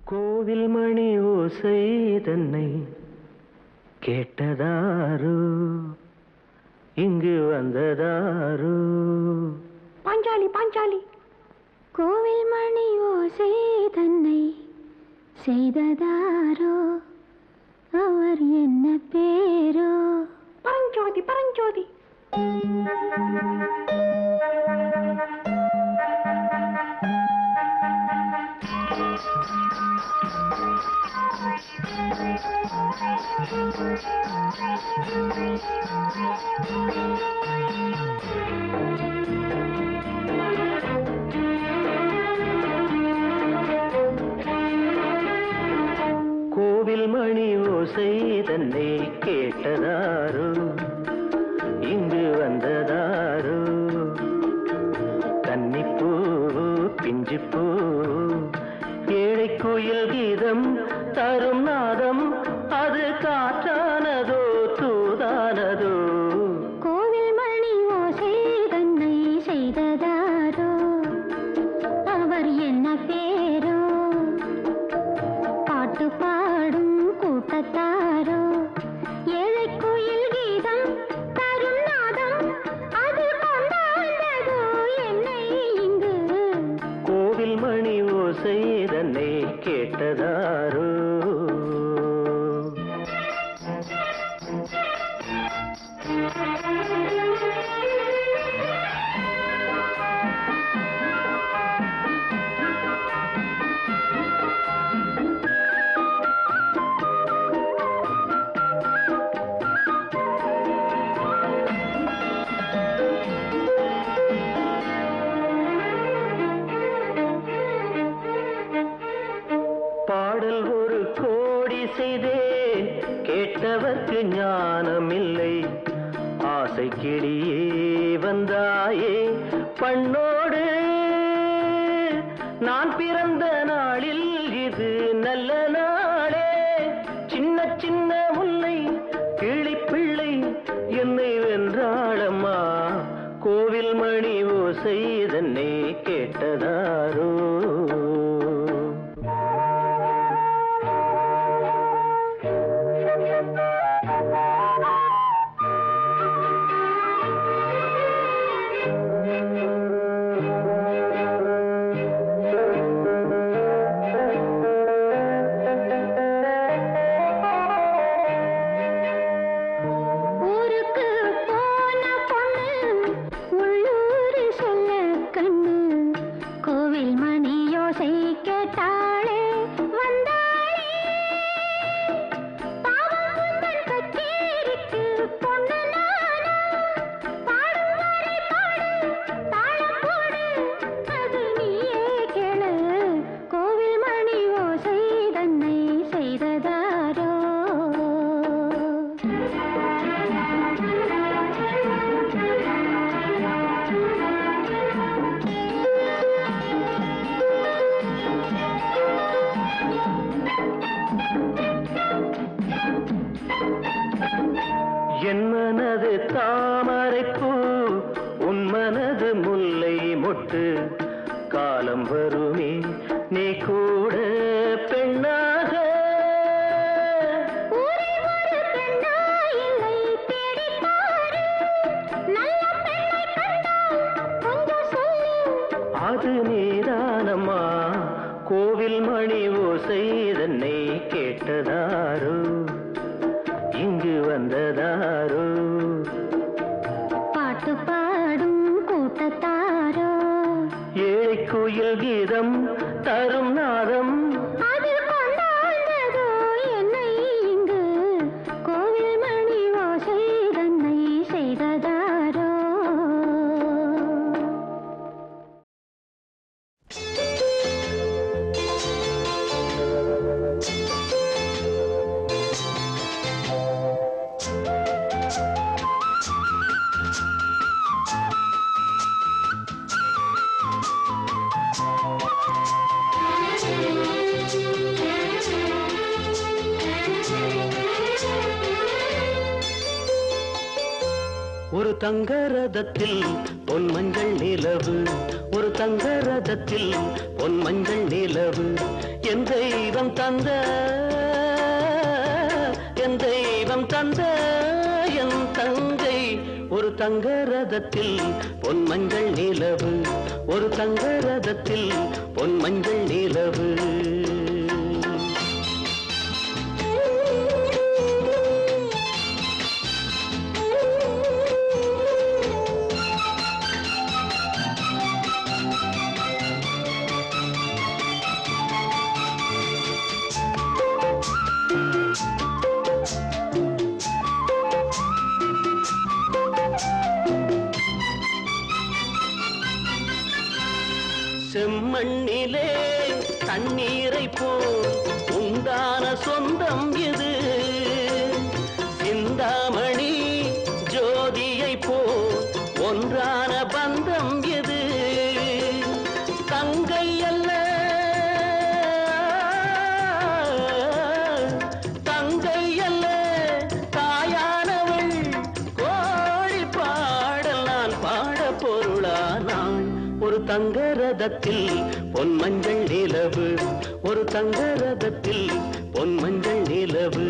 கோவில் மணி ஓசை தன்னை கேட்டதாரோ இங்கு வந்ததாரோ பாஞ்சாலி பாஞ்சாலி கோவில் மணி ஓசை தன்னை செய்ததாரோ அவர் என்ன பேரோ பரஞ்சோதி பரஞ்சோதி கோவில் மணி ஓசை தன்னை கேட்டதாரோ இங்கு வந்ததாரோ கன்னிப்பூ பிஞ்சிப்பூ ஏழை கோயில் கீதம் தரும் நாதம் அது காற்றானதோ தூதானதோ கோவில் மணி ஓசை தன்னை செய்ததாரோ அவர் என்ன பேரோ பாட்டு பாடும் கூட்டத்தாரோ ஏழை கோயில் கீதம் தரும் நாதம் அது கொண்டாண்டதோ என்னை இங்கு கோவில் மணி ஓசை தன்னை கேட்டதாரோ பாடல் ஒரு கோடி செய்தேன் கேட்டவர்க்கு ஞானமில்லை ஆசை கிளியே வந்தாயே பண்ணோடு நான் பிறந்த நாளில் இது நல்ல நாளே சின்ன சின்ன முல்லை கிளிப்பிள்ளை என்னை வென்றாளம்மா கோவில் மணி ஓசை தன்னை கேட்டதாரோ என் மனது தாமரைப்பூ உன் மனது முல்லை மொட்டு காலம் வருமே நீ கூட பெண்ணாக அது நீதானம்மா கோவில் மணி ஓசை தன்னை கேட்டதாரோ இங்கு வந்ததாரோ பாட்டு பாடும் கூட்டத்தாரோ ஏழை கோயில் கீதம் தரும் நாதம் அது கொண்டாண்டதோ என்னை இங்கு கோவில் மணி ஓசை தன்னை செய்ததாரோ ஒரு தங்க ரதத்தில் பொன் மஞ்சள் நிலவு, ஒரு தங்க ரதத்தில் பொன் மஞ்சள் நிலவு, என் தெய்வம் தந்த என் தெய்வம் தந்த என் தங்கை ஒரு தங்க ரதத்தில் பொன் மஞ்சள் நிலவு ஒரு தங்க ரதத்தில் பொன் மஞ்சள் நிலவு செம்மண்ணிலே தண்ணீரை போல் உண்டான சொந்தம் இது சிந்தாமணி ஜோதியை போல் ஒன்றான பந்தம் இது தங்கை அல்ல தங்கை அல்ல தாயானவள் கோழி பாடல் நான் பாட பொருளானாள் ஒரு தங்க ரதத்தில் பொன் மஞ்சள் நிலவு ஒரு தங்க ரதத்தில் பொன் மஞ்சள் நிலவு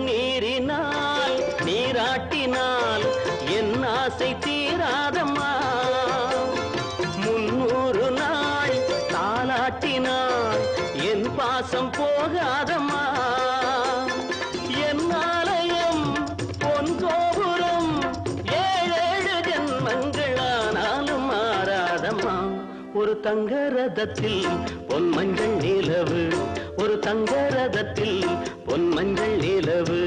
கண்ணீரினால் நீராட்டினால் என் ஆசை தீராதம்மா 300 நாள் தாலாட்டினால் என் பாசம் போகாதம்மா என் ஆலயம் பொன் கோபுரம் 7 ஜென்மங்களானாலும் மாறாதம்மா ஒரு தங்க ரதத்தில் பொன் மஞ்சள் நிலவு ஒரு தங்க ரதத்தில் பொன் மஞ்சள் நிலவு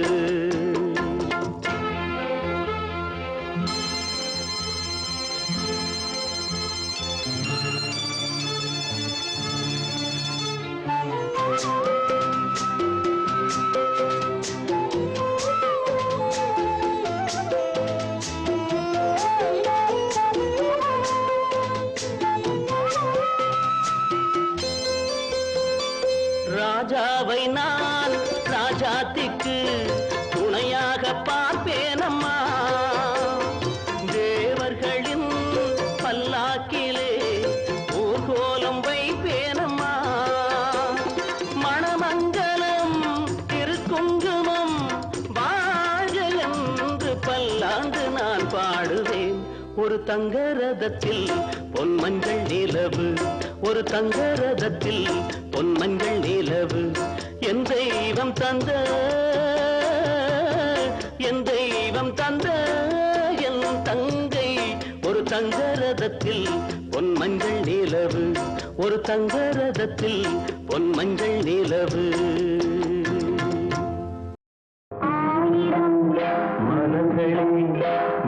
ராஜாவை நான் ராஜாத்திக்கு துணையாக பார்ப்பேனம்மா தேவர்களின் பல்லாக்கிலே ஊர்கோலம் வைப்பேனம்மா மணமங்கலம் திருக்குங்குமம் வாழ்க என்று பல்லாண்டு நான் பாடுவேன் ஒரு தங்க ரதத்தில் பொன் மஞ்சள் நிலவு ஒரு தங்க ரதத்தில் பொன் மஞ்சள் நிலவு என் தெய்வம் தந்த என் தெய்வம் தந்த என் தங்கை ஒரு தங்க ரதத்தில் பொன் மஞ்சள் நிலவு ஒரு தங்க ரதத்தில் பொன் மஞ்சள் நிலவு ஆயிரம் மலர்களே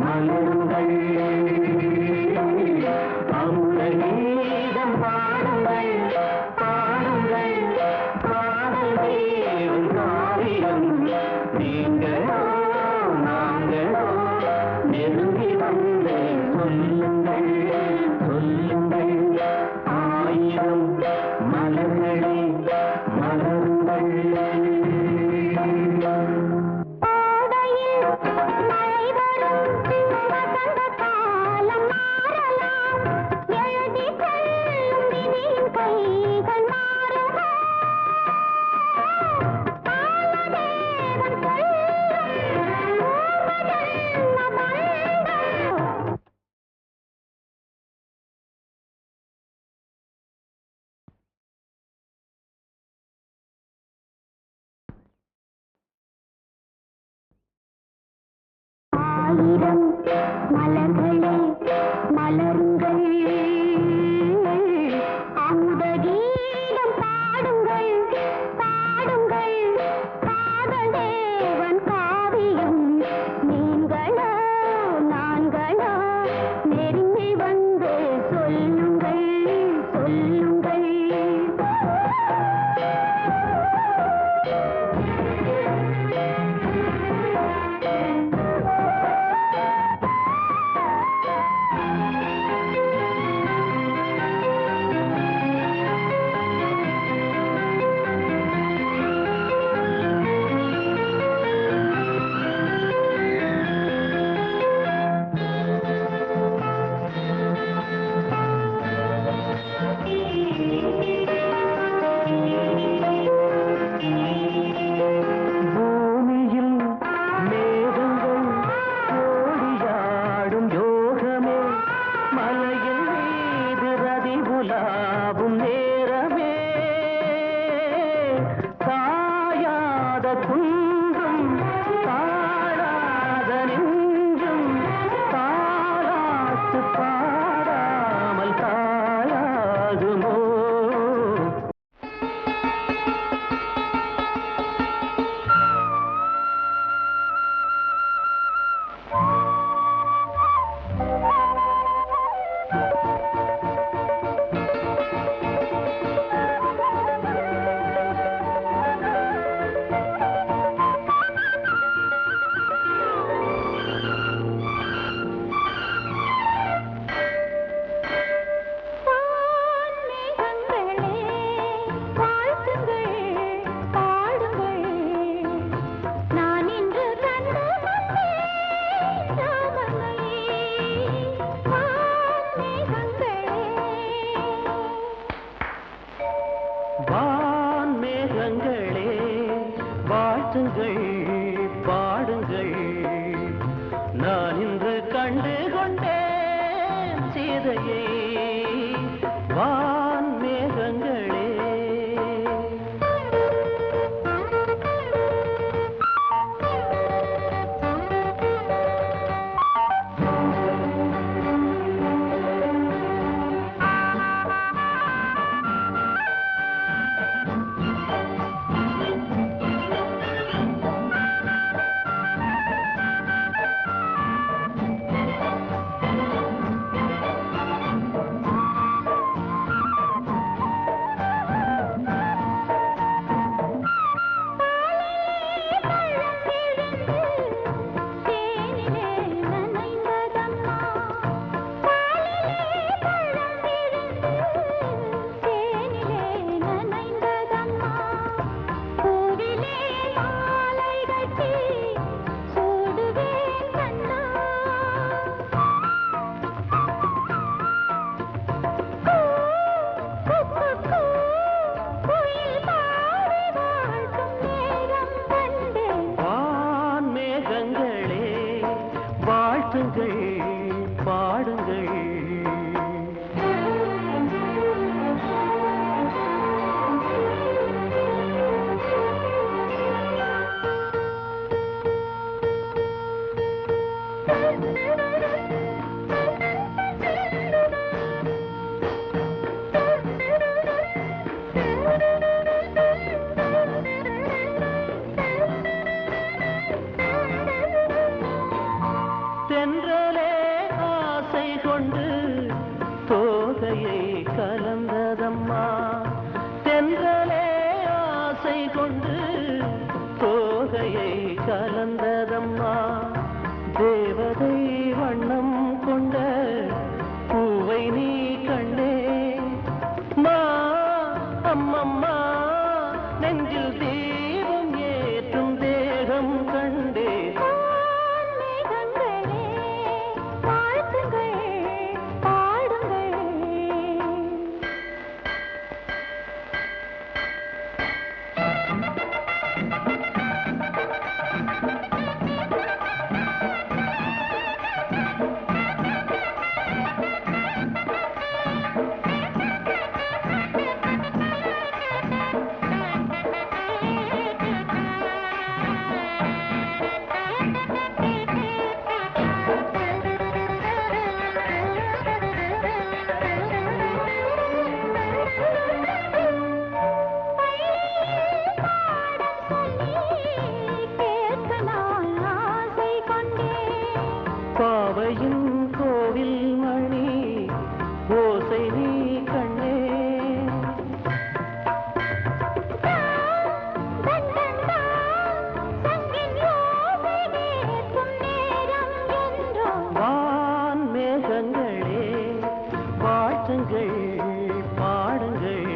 மலருங்கள் அமுதகீதம் பாடுங்கள் பாடுங்கள் காதல் தேவன் காவியம் நீங்களோ நான்களோ நெருங்கி வந்து சொல்லுங்கள் சொல்லுங்கள் வான் மேகங்களே வாழ்த்துங்கள் பாடுங்கள், நான் இன்று கண்டு கொண்டேன் சீதையை. வான் மேகங்களே பாடுங்கள். தென்றலே ஆசை கொண்டு தோகையை கலந்ததம்மா, தென்றலே ஆசை கொண்டு தோகையை கலந்ததம்மா, தேவதை வண்ணம் கொண்ட பூவை நீ கண்டே மா அம்மம்மா, நெஞ்சில் தீபம் ஏற்றும் தேகம் கண்டே. பாவையின் கோவில் மணி ஓசை நீ கண்ணே, வான் மேகங்களே வாழ்த்துங்கள் பாடுங்கள்.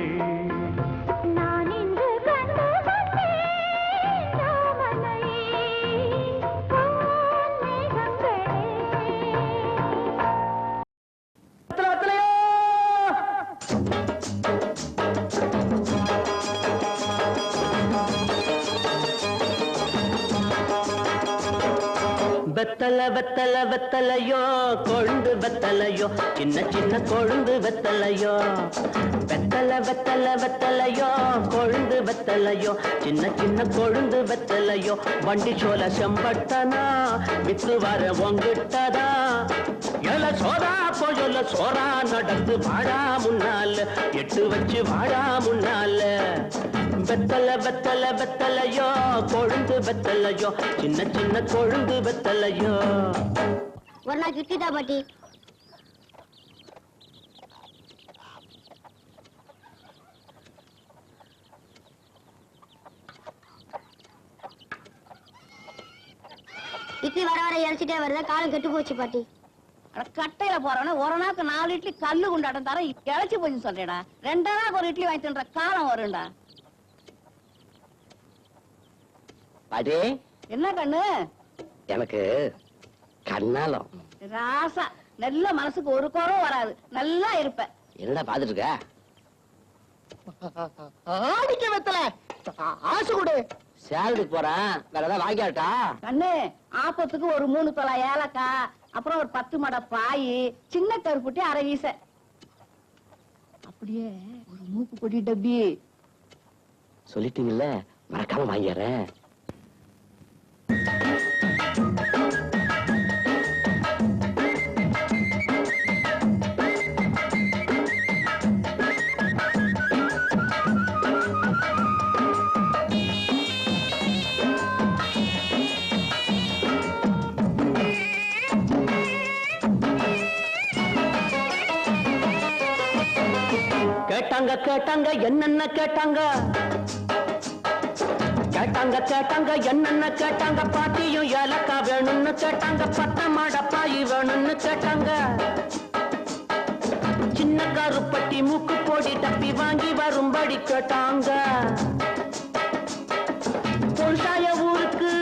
வெத்தல வெத்தல வெத்தலையோ கொழுந்து வெத்தலையோ, சின்ன சின்ன கொழுந்து வெத்தலையோ, வெத்தல வெத்தல வெத்தலையோ கொழுந்து வெத்தலையோ, சின்ன சின்ன கொழுந்து வெத்தலையோ, வண்டி சோல செம்பட்டனா வித்து வர உங்கிட்டதா, எல சோரா போயொல்ல சோரா நடந்து வாடா முன்னால, எட்டு வச்சு வாடா முன்னால. வெத்தல வெத்தல வெத்தலையோ கொழுந்து வெத்தலையோ, சின்ன சின்ன கொழுந்து வெத்தலையோ. ஒரு நாள் கிட்டிதா பாட்டி. இட்லி வர வர இறைச்சிட்டே வருதா, காலம் கெட்டு போச்சு பாட்டி. கட்டையில போறவன ஒரு நாளுக்கு 4 இட்லி கல்லு குண்டாட்டம் தர இழைச்சி போச்சு சொல்றேடா. 2 நாளுக்கு ஒரு இட்லி வாங்கி தின்ற காலம் வரும்டா. பாட்டி என்ன கண்ணு? எனக்கு கண்ணாலம் ராசா நல்ல மனசுக்கு ஒரு குறவும் வராது, நல்லா இருப்ப. என்னடா பாத்துட்டு இருக்க? ஆடிக்க வெத்தல ஆசு கொடு. சேலத்துக்கு போறேன், வேற ஏதாவது வாங்கியாட்டா? கண்ணு ஆப்பத்துக்கு ஒரு 3 தொலை ஏலக்காய், அப்புறம் ஒரு 10 மடை பாய், சின்ன கருப்புட்டி அரை வீச, அப்படியே ஒரு மூக்கு பொடி டப்பி. சொல்லிட்டீங்கல்ல, மறக்காம வாங்கிடுறேன். கேட்டாங்க கேட்டாங்க என்னென்ன கேட்டாங்க, கேட்டாங்க கேட்டாங்க என்னென்ன கேட்டாங்க, பாட்டியும் ஏலக்கா வேணும்னு கேட்டாங்க, 10 மடை பாய் வேணும்னு கேட்டாங்க, சின்ன கருப்பட்டி மூக்கு போடி டப்பி வாங்கி வரும்படி கேட்டாங்க. பொருசாய ஊருக்கு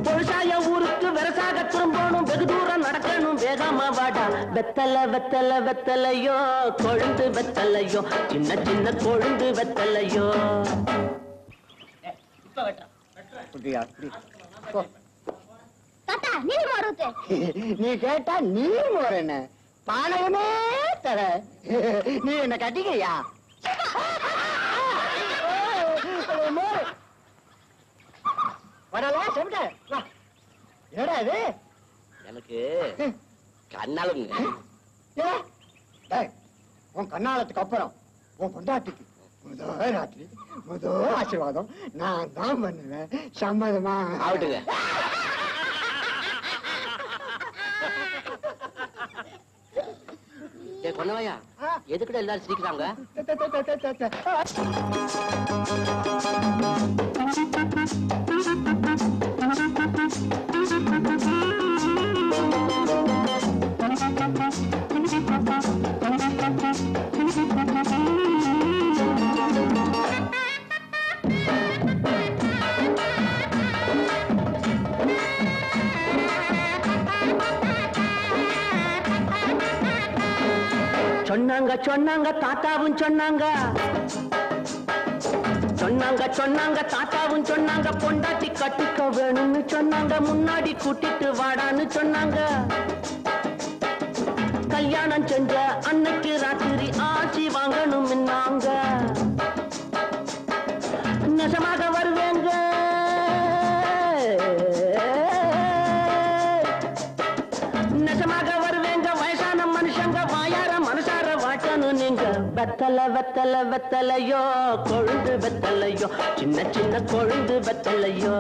பொருசாய ஊருக்கு வெரசாக திரும்பணும், வெகு தூரம் நடக்கணும், வேகமா வாடா. வெத்தல வெத்தல வெத்தலையோ, கொழுந்து வெத்தலையோ, சின்ன சின்ன கொழுந்து வெத்தலையோ. தாத்தா நீர் மாறுத்து. நீ கேட்டா நீர் மோர் என்ன பானகமே தர. நீ என்ன கட்டிக்கிறியா? வரல செவிட்ட ஏடா இது? எனக்கு கண்ணாலுங்க. உன் கண்ணாலத்துக்கு அப்புறம் உன் பொண்டாட்டிக்கு முதல் ராத்திரி முதல் ஆசீர்வாதம் நான் தான் பண்ணுவேன். சம்மதமா? ஆகட்டுங்க. கொன்னவையா, எதுக்கிட்ட எல்லாரும் சிரிக்கிறாங்க? சொன்னாங்க சொன்னாங்க தாத்தாவும் சொன்னாங்க, சொன்னாங்க சொன்னாங்க தாத்தாவும் சொன்னாங்க, பொண்டாட்டி கட்டிக்க வேணும்னு சொன்னாங்க, முன்னாடி கூட்டிட்டு வாடான்னு சொன்னாங்க. கல்யாணம் செஞ்ச அன்னைக்கு ராத்திரி ஆட்சி வாங்கணும் நாங்க. நெசமாக வருவேங்க, நெசமாக வருவேங்க, வயசான மனுஷங்க வாயார மனசார வாட்டணும் நீங்க. வெத்தல வெத்தல வெத்தலையோ, கொழுந்து வெத்தலையோ, சின்ன சின்ன கொழுந்து வெத்தலையோ.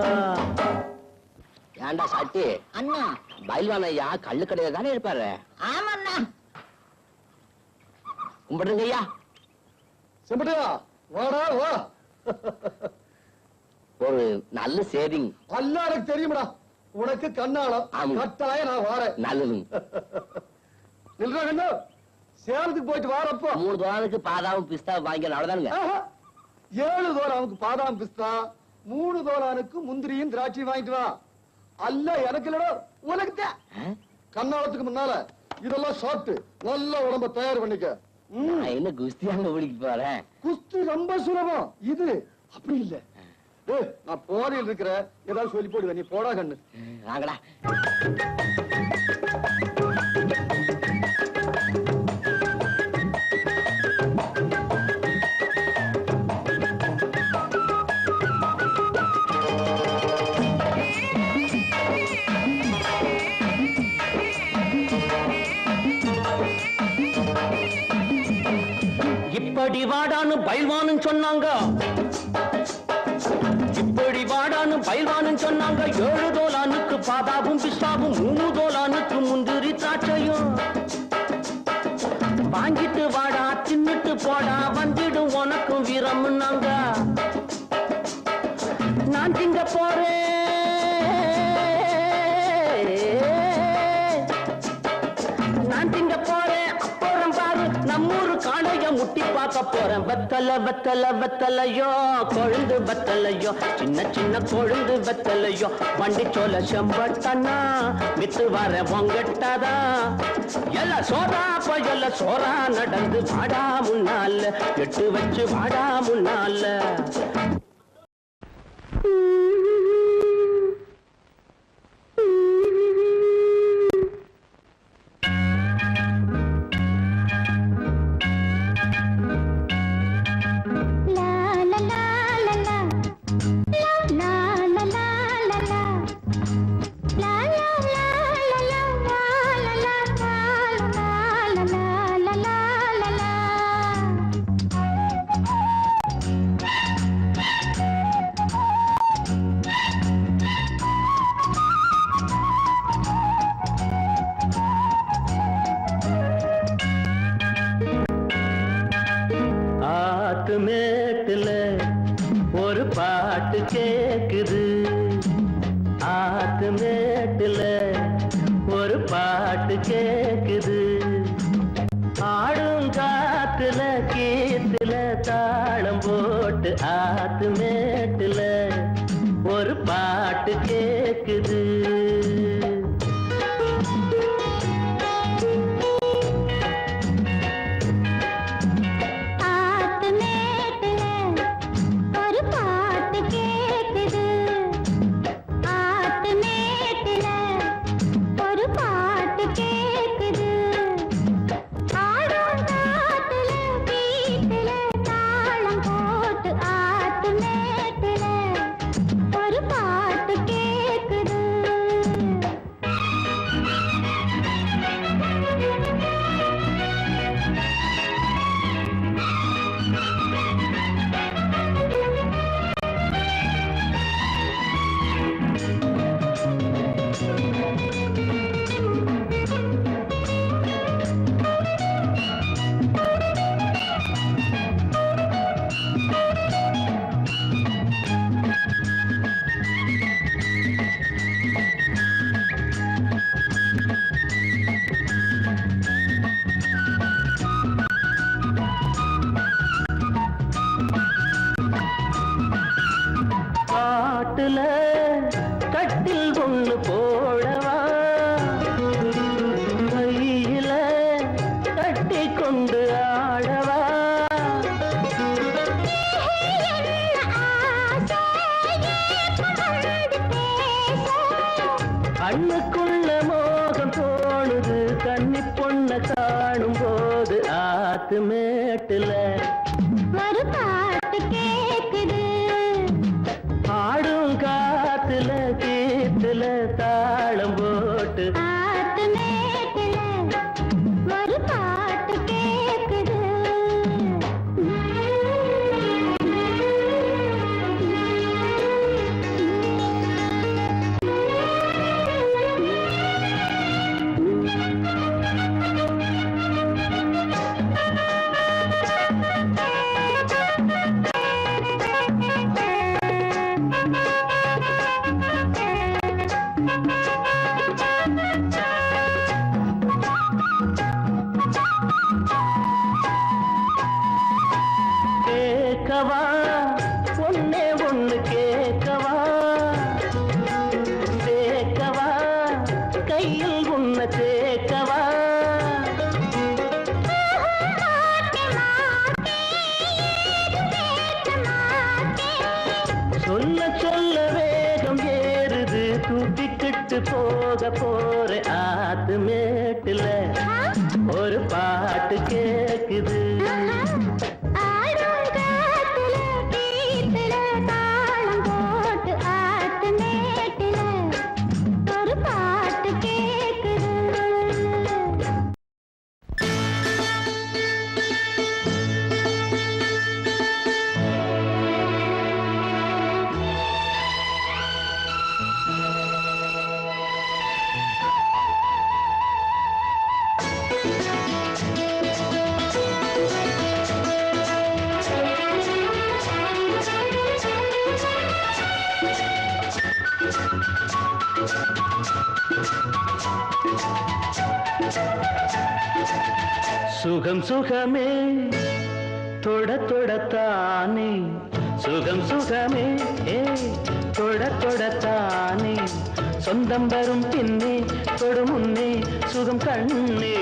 ஏண்டா சாட்டி அண்ணா பயில்வான் ஐயா கள்ளு கடையில தானே இருப்பாரு? ஆமாண்ணா. கும்பிடுங்க ஐயா. செம்பட்டியா வாடா வா. ஒரு நல்ல சேவிங். அல்ல எனக்கு தெரியுமடா, உனக்கு கண்ணாலம். ஆமா. கட்டாயம் நான் வாரேன். நல்லது. நில்றா கண்ணு, சேலத்துக்கு போயிட்டு வாரப்போ 3 தோரானுக்கு பாதாவும் பிஸ்தா வாங்கி அவ்வளவுதானுங்க. 7 தோரானுக்கு பாதாம் பிஸ்தா, 3 தோரானுக்கு முந்திரியும் திராட்சை வாங்கிட்டு வா. அல்ல எனக்கு இல்லடா, உனக்கு கண்ணாலத்துக்கு முன்னால இதெல்லாம் சாப்பிட்டு நல்ல உடம்ப தயார் பண்ணிக்க. நான் என்ன குஸ்தியாங்க பிடிக்க போறேன்? குஸ்தி ரொம்ப சுலபம், இது அப்படி இல்ல. நான் போதையில் இருக்கிற ஏதாவது சொல்லி போடுவேன், நீ போடா கண்ணு. வாங்கடா. இப்படி வாடான்னு பயில்வான்னு சொன்னாங்க, இப்படி வாடான்னு பயில்வான்னு சொன்னாங்க. 7 தோலானுக்கு பாதாவும் பிஸ்தாவும், 3 தோலானுக்கு முந்திரி திராட்சையும். வாங்கிட்டு வாடா தின்னுட்டு போடா, வந்துடும் உனக்கும் வீரம்னாங்க. நான் திங்க போறேன், நான் திங்க போறேன், அப்புறம் பாரு நம்மூரு காளைய முட்டி பார்க்க போறேன் வெத்தல வெத்தல வெத்தலையோ கொழுந்து வெத்தலையோ சின்ன சின்ன கொழுந்து வெத்தலையோ வண்டி சோல செம்பட்டனா வித்து வர பொங்கட்டாதா எல்ல சோறா போயல்ல சோறா நடந்து வாடா முன்னால எட்டு வச்சு வாடா முன்னால மேட்டுல ஒரு பாட்டு கேக்குது ஆத்து மேட்டுல ஒரு பாட்டு கேக்குது ஆடும் காத்துல கீத்துல தாளம் போட்டு ஆத்து மேட்டுல ஒரு பாட்டு கேக்குது கட்டில் ஒண்ணு போடவா கையில கட்டி கொண்டு ஆடவா கண்ணுக்குள்ள மோகம் தோணுது கன்னி பொண்ண காணும் போது ஆத்து மேட்டுல ஒரு பாட்டு கேக்குது ஆடும் காத்துல கீத்துல தாளம் போட்டு ஆத்து மேட்டுல ஒரு பாட்டு கேக்குது கேட்கவா ஒன்னே ஒண்ணு கேட்கவா சேர்க்கவா கையில் உன்னை சேர்க்கவா சொல்ல சொல்ல வேகம் ஏறுது தூக்கிக்கிட்டு போக போற ஆத்து மேட்டுல ஒரு பாட்டு கேக்குது சுகம் சுகமே தொட தொடத்தானே சுகம் சுகமே தொட தொடத்தானே சொந்தம் வரும் பின்னே தொடு முன்னே சுகம் கண்ணே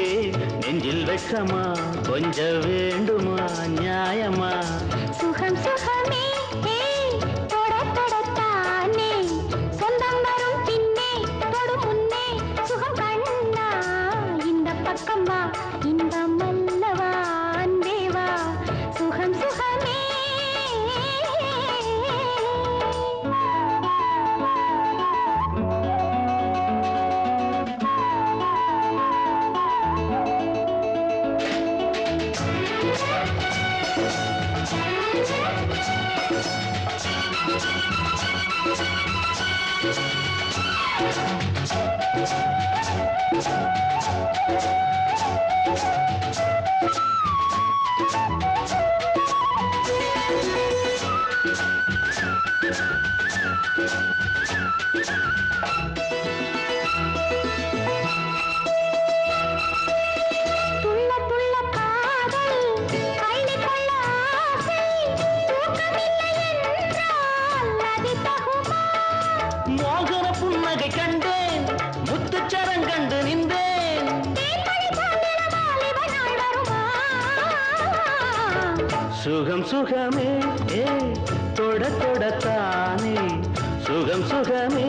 நெஞ்சில் வெட்கமா கொஞ்ச வேண்டுமா நியாயமா சுகம் சுகமே தொட தொடத்தானே சொந்தம் வரும் பின்னே தொடு முன்னே சுகம் கண்ணா இந்த பக்கம் வா இன்பம் அல்லவா அன்பே வா சுகம் சுகமே சுகம் சுகமே தொட தொடத்தானே சுகம் சுகமே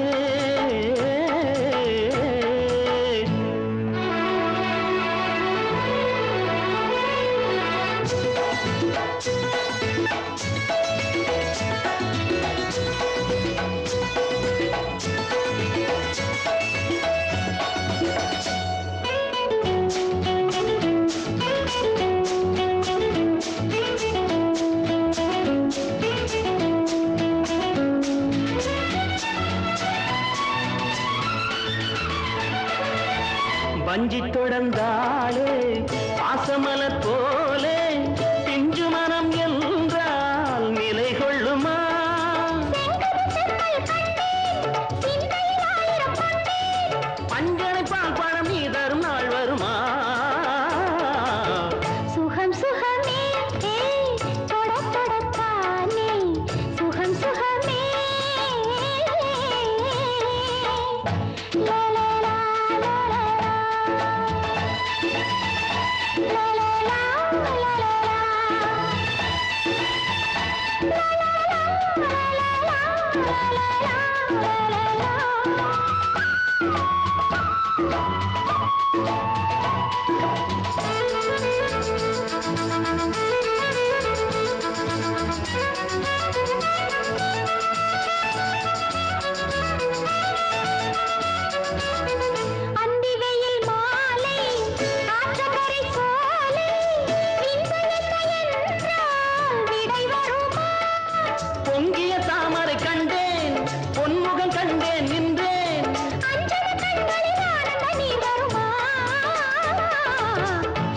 வஞ்சி தொடர்ந்தாளே பாசமலர் போலே பிஞ்சு மனம் என்றால் நிலை கொள்ளுமா பஞ்சனை பால் பழம் நீ தரும் நாள் வருமா சுகம் சுகமே தொட தொடத்தானே சுகம் சுகமே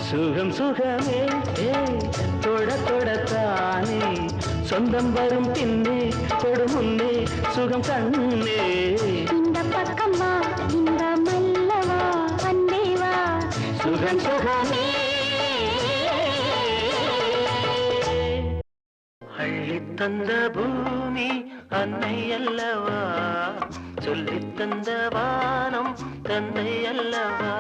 சுகம் சுகமே தொட தொடத்தானே சொந்தம் வரும் பின்னே தொடு முன்னே சுகம் கண்ணே இந்த பக்கம் வா இன்பம் அல்லவா அன்பே வா சுகம் சுகமே அள்ளித் தந்த பூமி அன்னை அல்லவா சொல்லித் தந்த வானம் தந்தை அல்லவா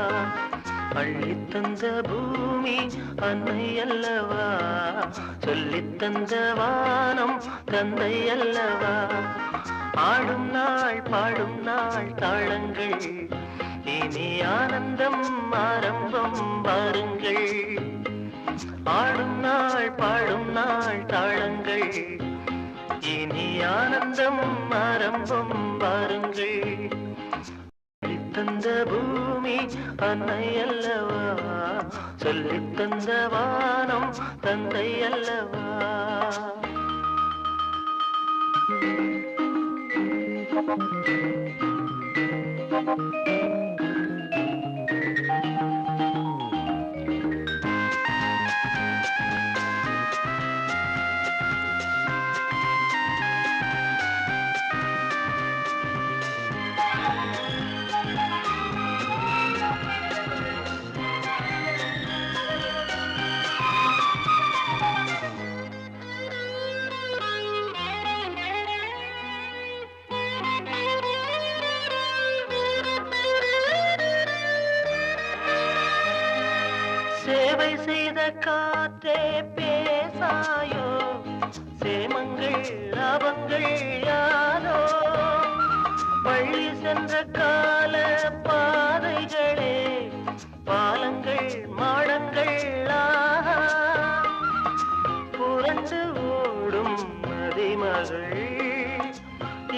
அள்ளித் தந்த பூமி அன்னை அல்லவா சொல்லித் தந்த வானம் தந்தை அல்லவா ஆடும் நாள் பாடும் நாள் தாளங்கள் இனி ஆனந்தம் ஆரம்பம் பாருங்கள் ஆடும் நாள் பாடும் நாள் தாளங்கள் இனி ஆனந்தம் ஆரம்பம் பாருங்கள் தந்த பூமி அன்னை அல்லவா சொல்லித் தந்த வானம் தந்தை அல்லவா செய்த காற்றே பேசாயோ சேமங்கள் லாபங்கள் யாரோ பள்ளி சென்ற கால பாதைகளே பாலங்கள் மாடங்கள் புரண்டு ஓடும் மதிமகள்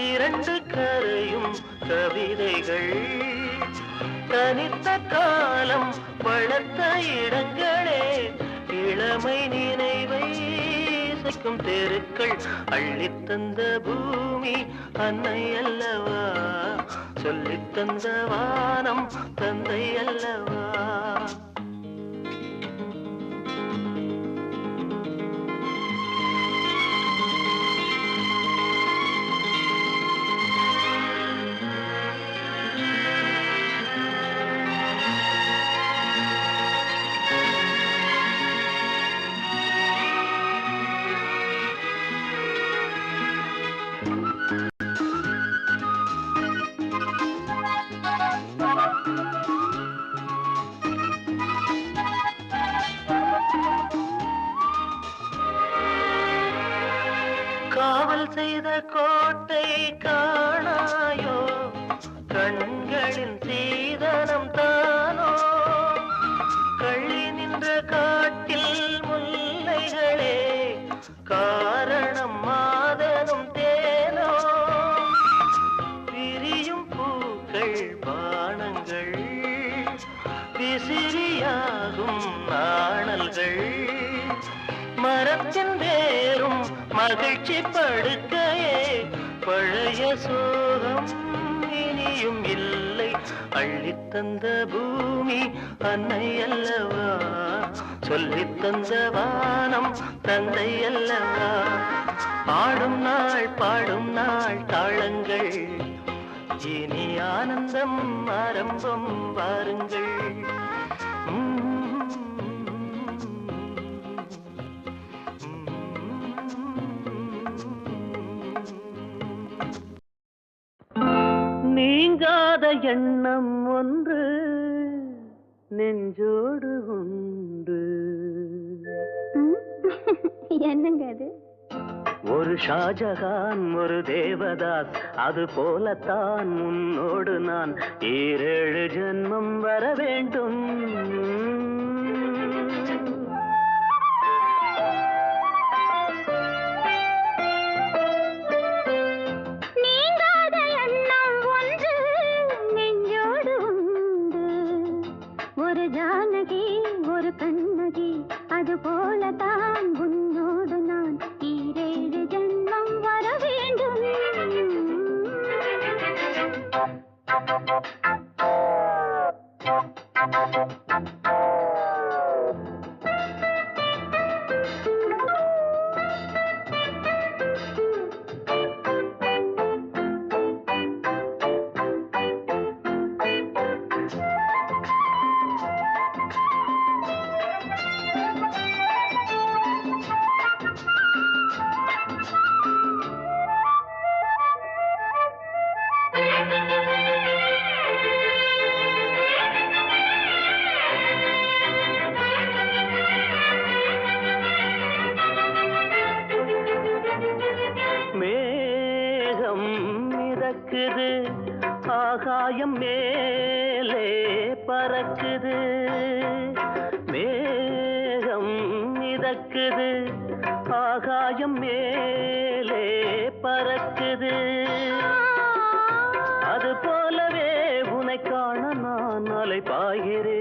இரண்டு கரையும் கவிதைகள் தனித்த காலம் வளர்த்த இடங்களே இளமை நினைவை இசைக்கும் தெருக்கள் அள்ளித்தந்த பூமி அன்னை அல்லவா சொல்லித்தந்த வானம் தந்தை அல்லவா காவல் செய்த கோட்டை காணாயோ கண்களின் சீதனம் தானோ கள்ளி நின்ற காட்டில் முல்லைகளே காரணம் மாதனும் தேனோ பிரியும் பூக்கள் பானங்கள் விசிறியாகும் நாணல்கள் மரத்தின் வேரும் மகிழ்ச்சி படுக்கையே பழைய சோகம் இனியும் இல்லை அள்ளித்தந்த பூமி அன்னை அல்லவா சொல்லித்தந்த வானம் தந்தை அல்லவா ஆடும் நாள் பாடும் நாள் தாளங்கள் இனி ஆனந்தம் ஆரம்பம் வாருங்கள் நீங்காத எண்ணம் ஒன்று நெஞ்சோடு உண்டு என்னங்க அது? ஒரு ஷாஜகான் ஒரு தேவதாஸ் அது போலத்தான் உன்னோடு நான் 7 ஜென்மம் வர வேண்டும் ஒரு ஜானகி ஒரு கண்ணகி அது போலதான் உன்னோடு நான் 7 ஜென்மம் வர வேண்டும் மேகம் மிதக்குது ஆகாயம் மேலே பறக்குது மேகம் மிதக்குது ஆகாயம் மேலே பறக்குது அது போலவே உன்னை காண நான் அலை பாய்கிறேன்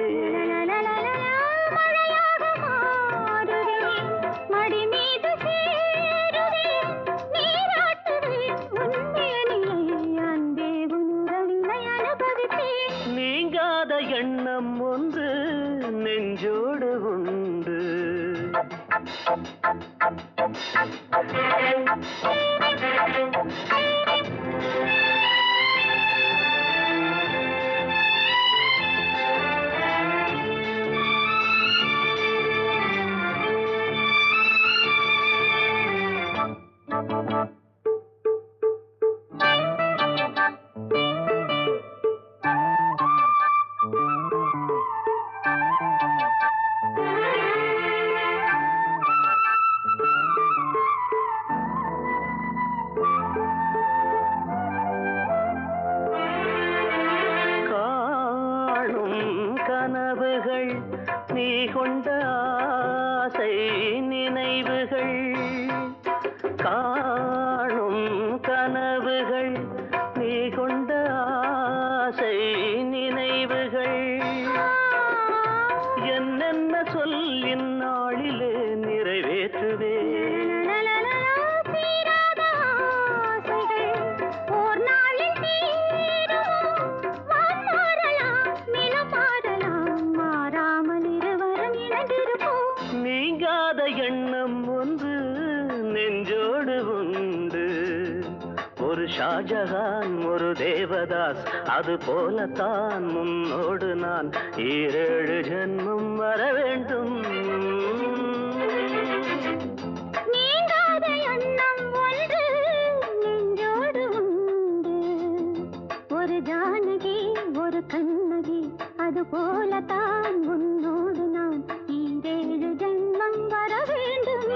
நீங்காத எண்ணம் ஒன்று நெஞ்சோடு உண்டு ஆசை நினைவுகள் காணும் கனவுகள் நீ கொண்ட ஆசை நினைவுகள் என்னென்ன சொல்லின் நாளிலே நிறைவேற்றுவே நீங்காத எண்ணம் ஒன்று நெஞ்சோடு உண்டு ஒரு ஷாஜகான் ஒரு தேவதாஸ் அது போலத்தான் முன்னோடு நான் 7 ஜென்மம் வர வேண்டும் நீங்காத எண்ணம் ஒன்று நெஞ்சோடு உண்டு ஒரு ஜானகி ஒரு கண்ணகி அது போலத்தான் முன்னோடு நான் 7 ஜென்மம் வர வேண்டும்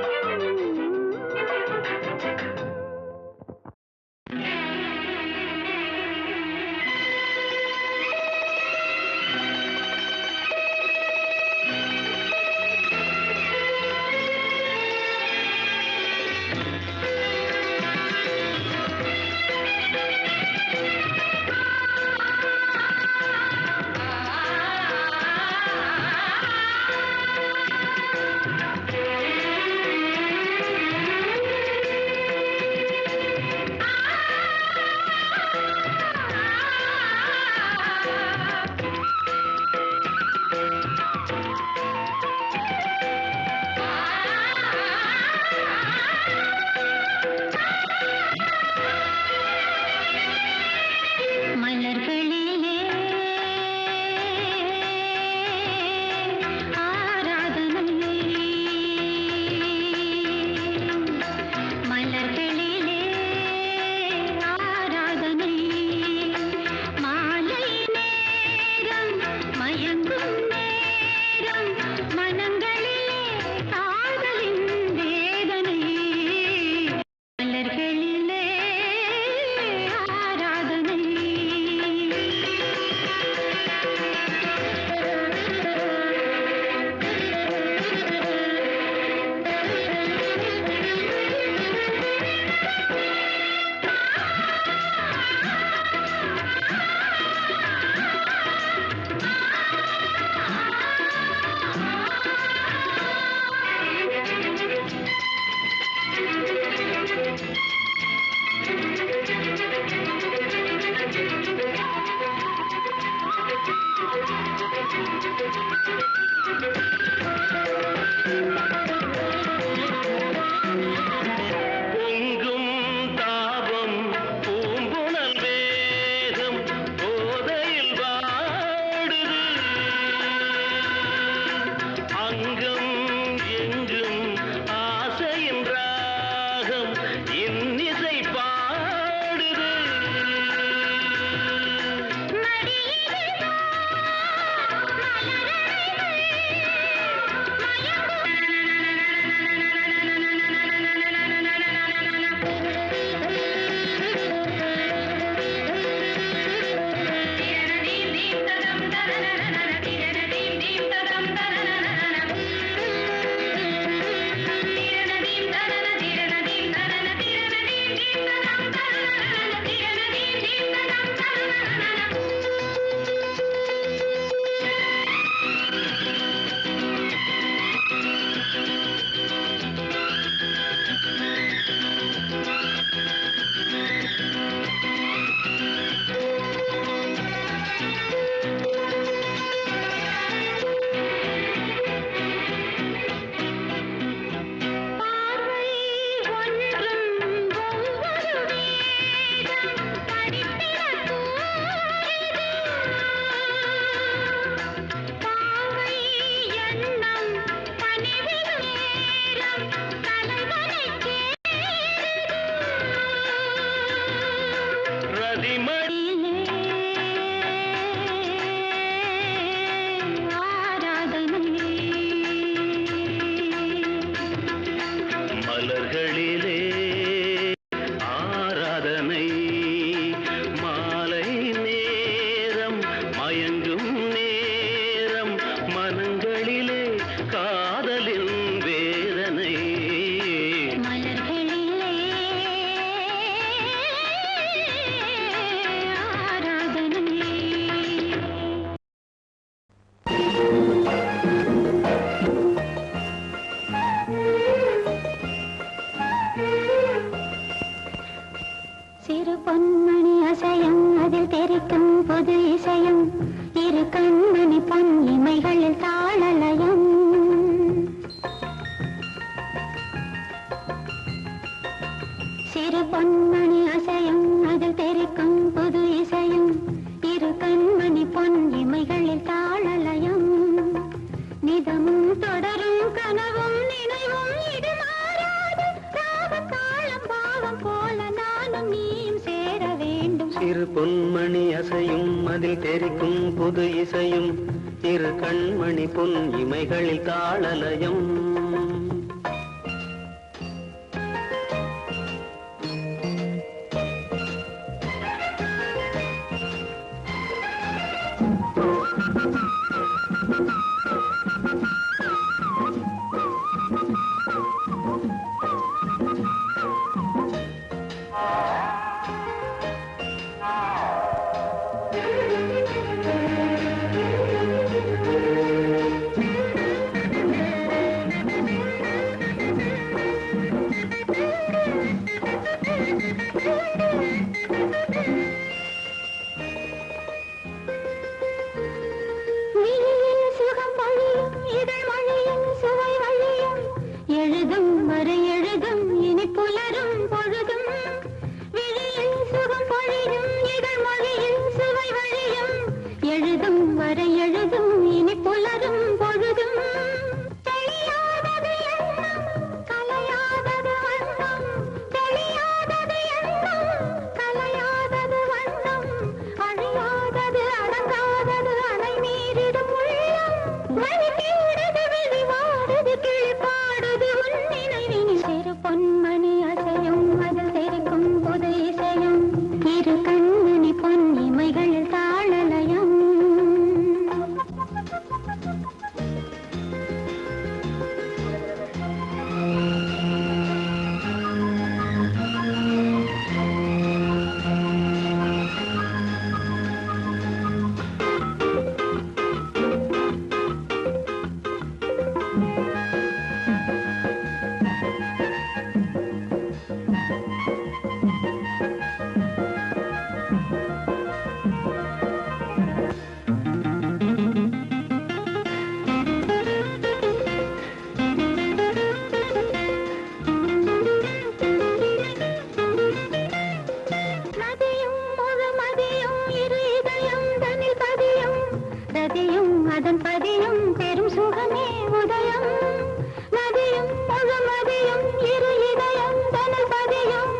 காதலின் வே கண்மணி பொன் இமைகளில் தாளலயம். சிறு பொன்மணி அசையும் அதில் தெரிக்கும் புது இசையும். இரு கண்மணி பொன் இமைகளில் தாளலயம். நிதமும் தொடரும் கனவும் நினைவும் இது மாறாது. ராகம் தாளம் பாவம் போல நானும் நீயும் சேர வேண்டும். சிறு பொன்மணி அசையும் அதில் தெரிக்கும் புது இசையும். இரு கண்மணி பொன் இமைகளில் தாளலயம். எழுதும் வரை எழுதும் இனி புலரும் பொழுதும். விழியில் சுகம் பொழியும் இதழ் மொழியில் சுவை வழியும். எழுதும் வரை எழுதும் இனி புலரும் பொழுதும். தெளியாதது எண்ணம் கலையாதது வண்ணம். தெளியாதது எண்ணம் கலையாதது வண்ணம். அழியாதது அடங்காதது அணை மீறிடும் உள்ளம். வழி தேடுது வெளிவாடுது கிழிப்பாடுது உன் நினைவினில். சிறு பொன்மணி அசையும் அதில் தெரிக்கும் புது இசையும். இரு கண்மணி பொன் இமைகளில் தாளலயம். நதியும் முழுமதியும் இரு இதயம் தனில் பதியும். ரதியும் அதன் பதியும் பெரும் சுகமே உதயம். நதியும் முழுமதியும் இரு இதயம் தனில் பதியும்.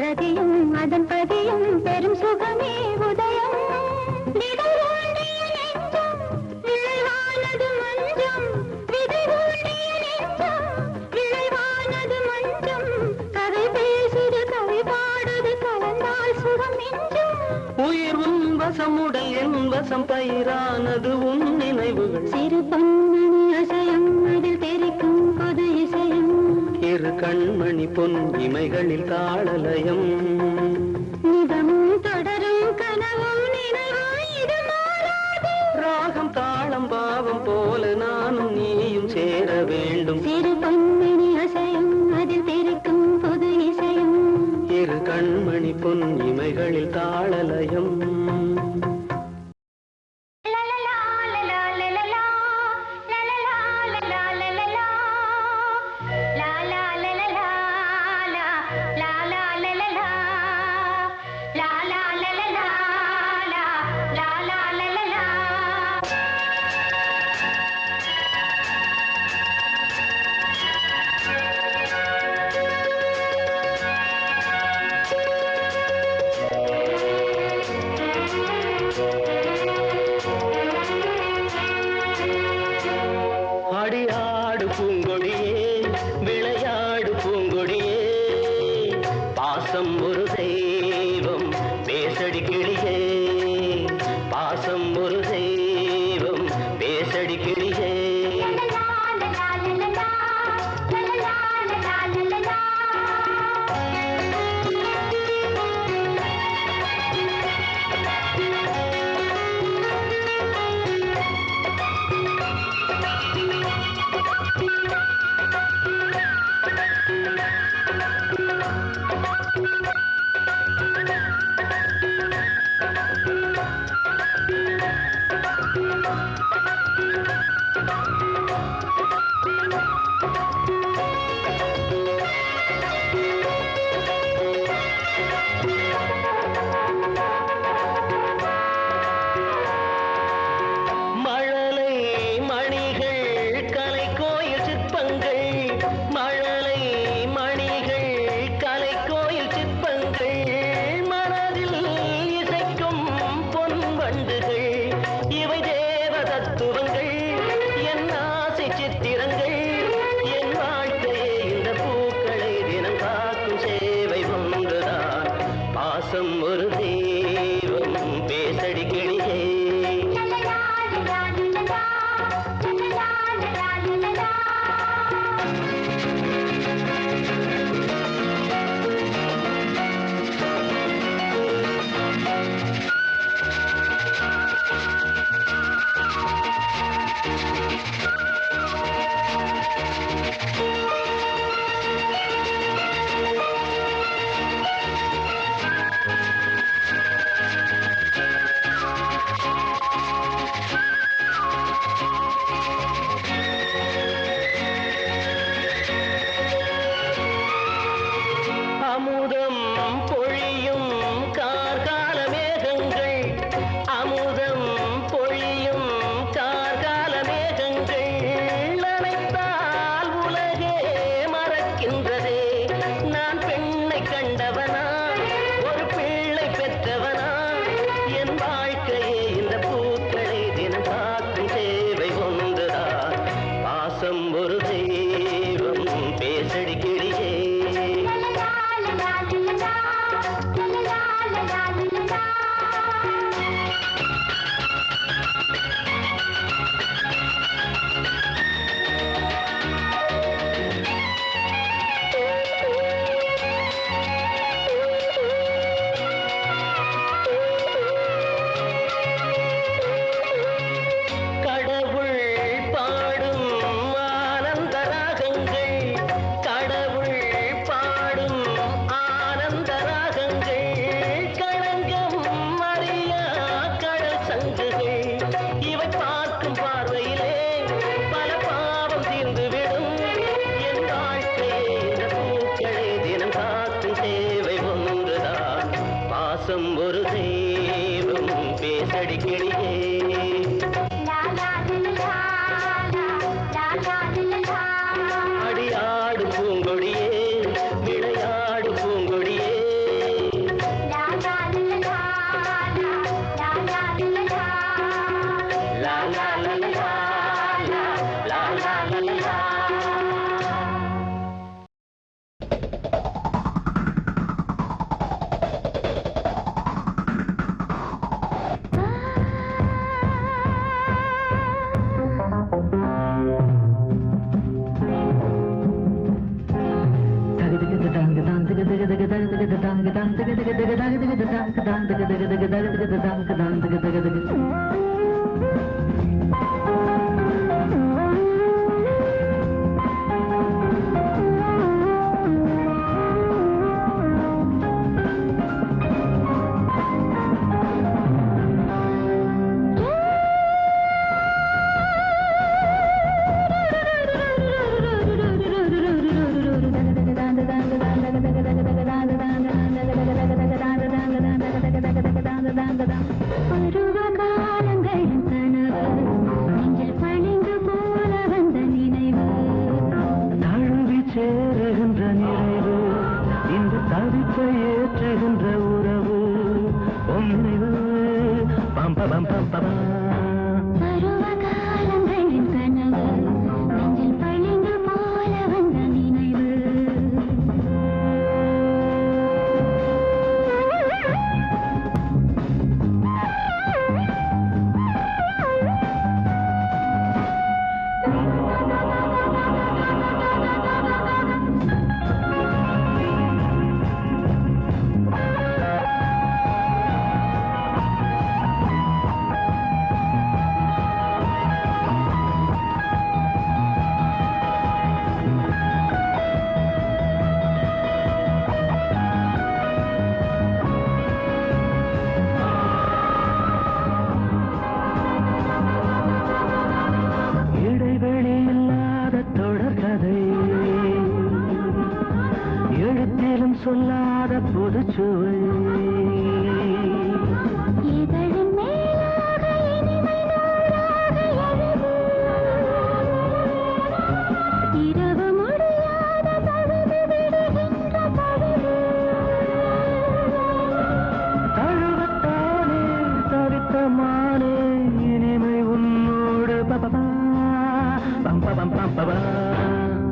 ரதியும் அதன் பதியும் பெரும் சுகமே உதயம். விதை ஊண்டிய நெஞ்சம் விளைவானது மஞ்சம். விதை ஊண்டிய நெஞ்சம் விளைவானது மஞ்சம். கதை பேசுது கவி பாடுது கலந்தால் சுகம் மிஞ்சும். உயிர் உன் வசம் உடல் என் வசம் பயிரானது உன் நினைவுகள். சிறு பொன்மணி அசையும் அதில் தெரிக்கும் புது இசையும். இரு கண்மணி பொன் இமைகளில் தாளலயம். நிதமும் தொடரும் கனவும் நினைவும் இது மாறாது. ராகம் தாளம் பாவம் போல நானும் நீயும் சேர வேண்டும். சிறு பொன்மணி அசையும் அதில் தெரிக்கும் புது இசையும். இரு கண்மணி பொன் இமைகளில் தாளலயம்.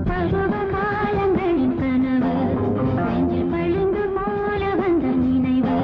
பருவகாலங்களின் கனவு நெஞ்சில் பழுந்து போல வந்த நினைவு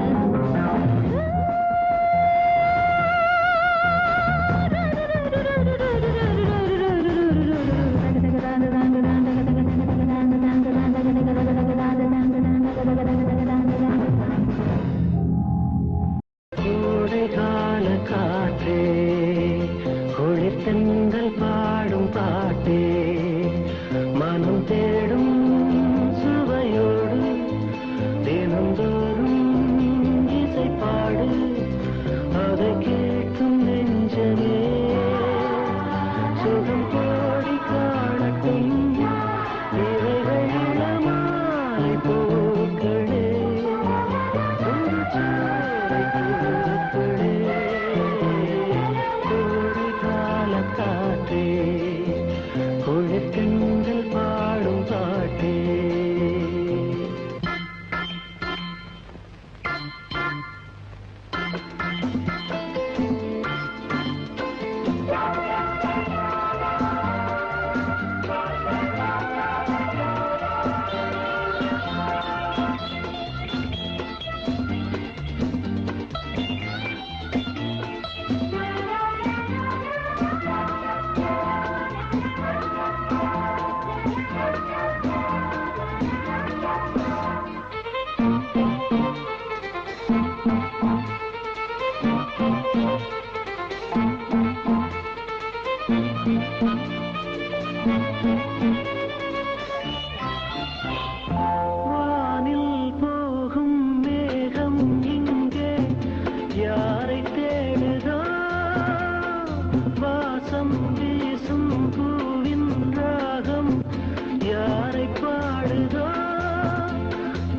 ஓசை பாடுதோ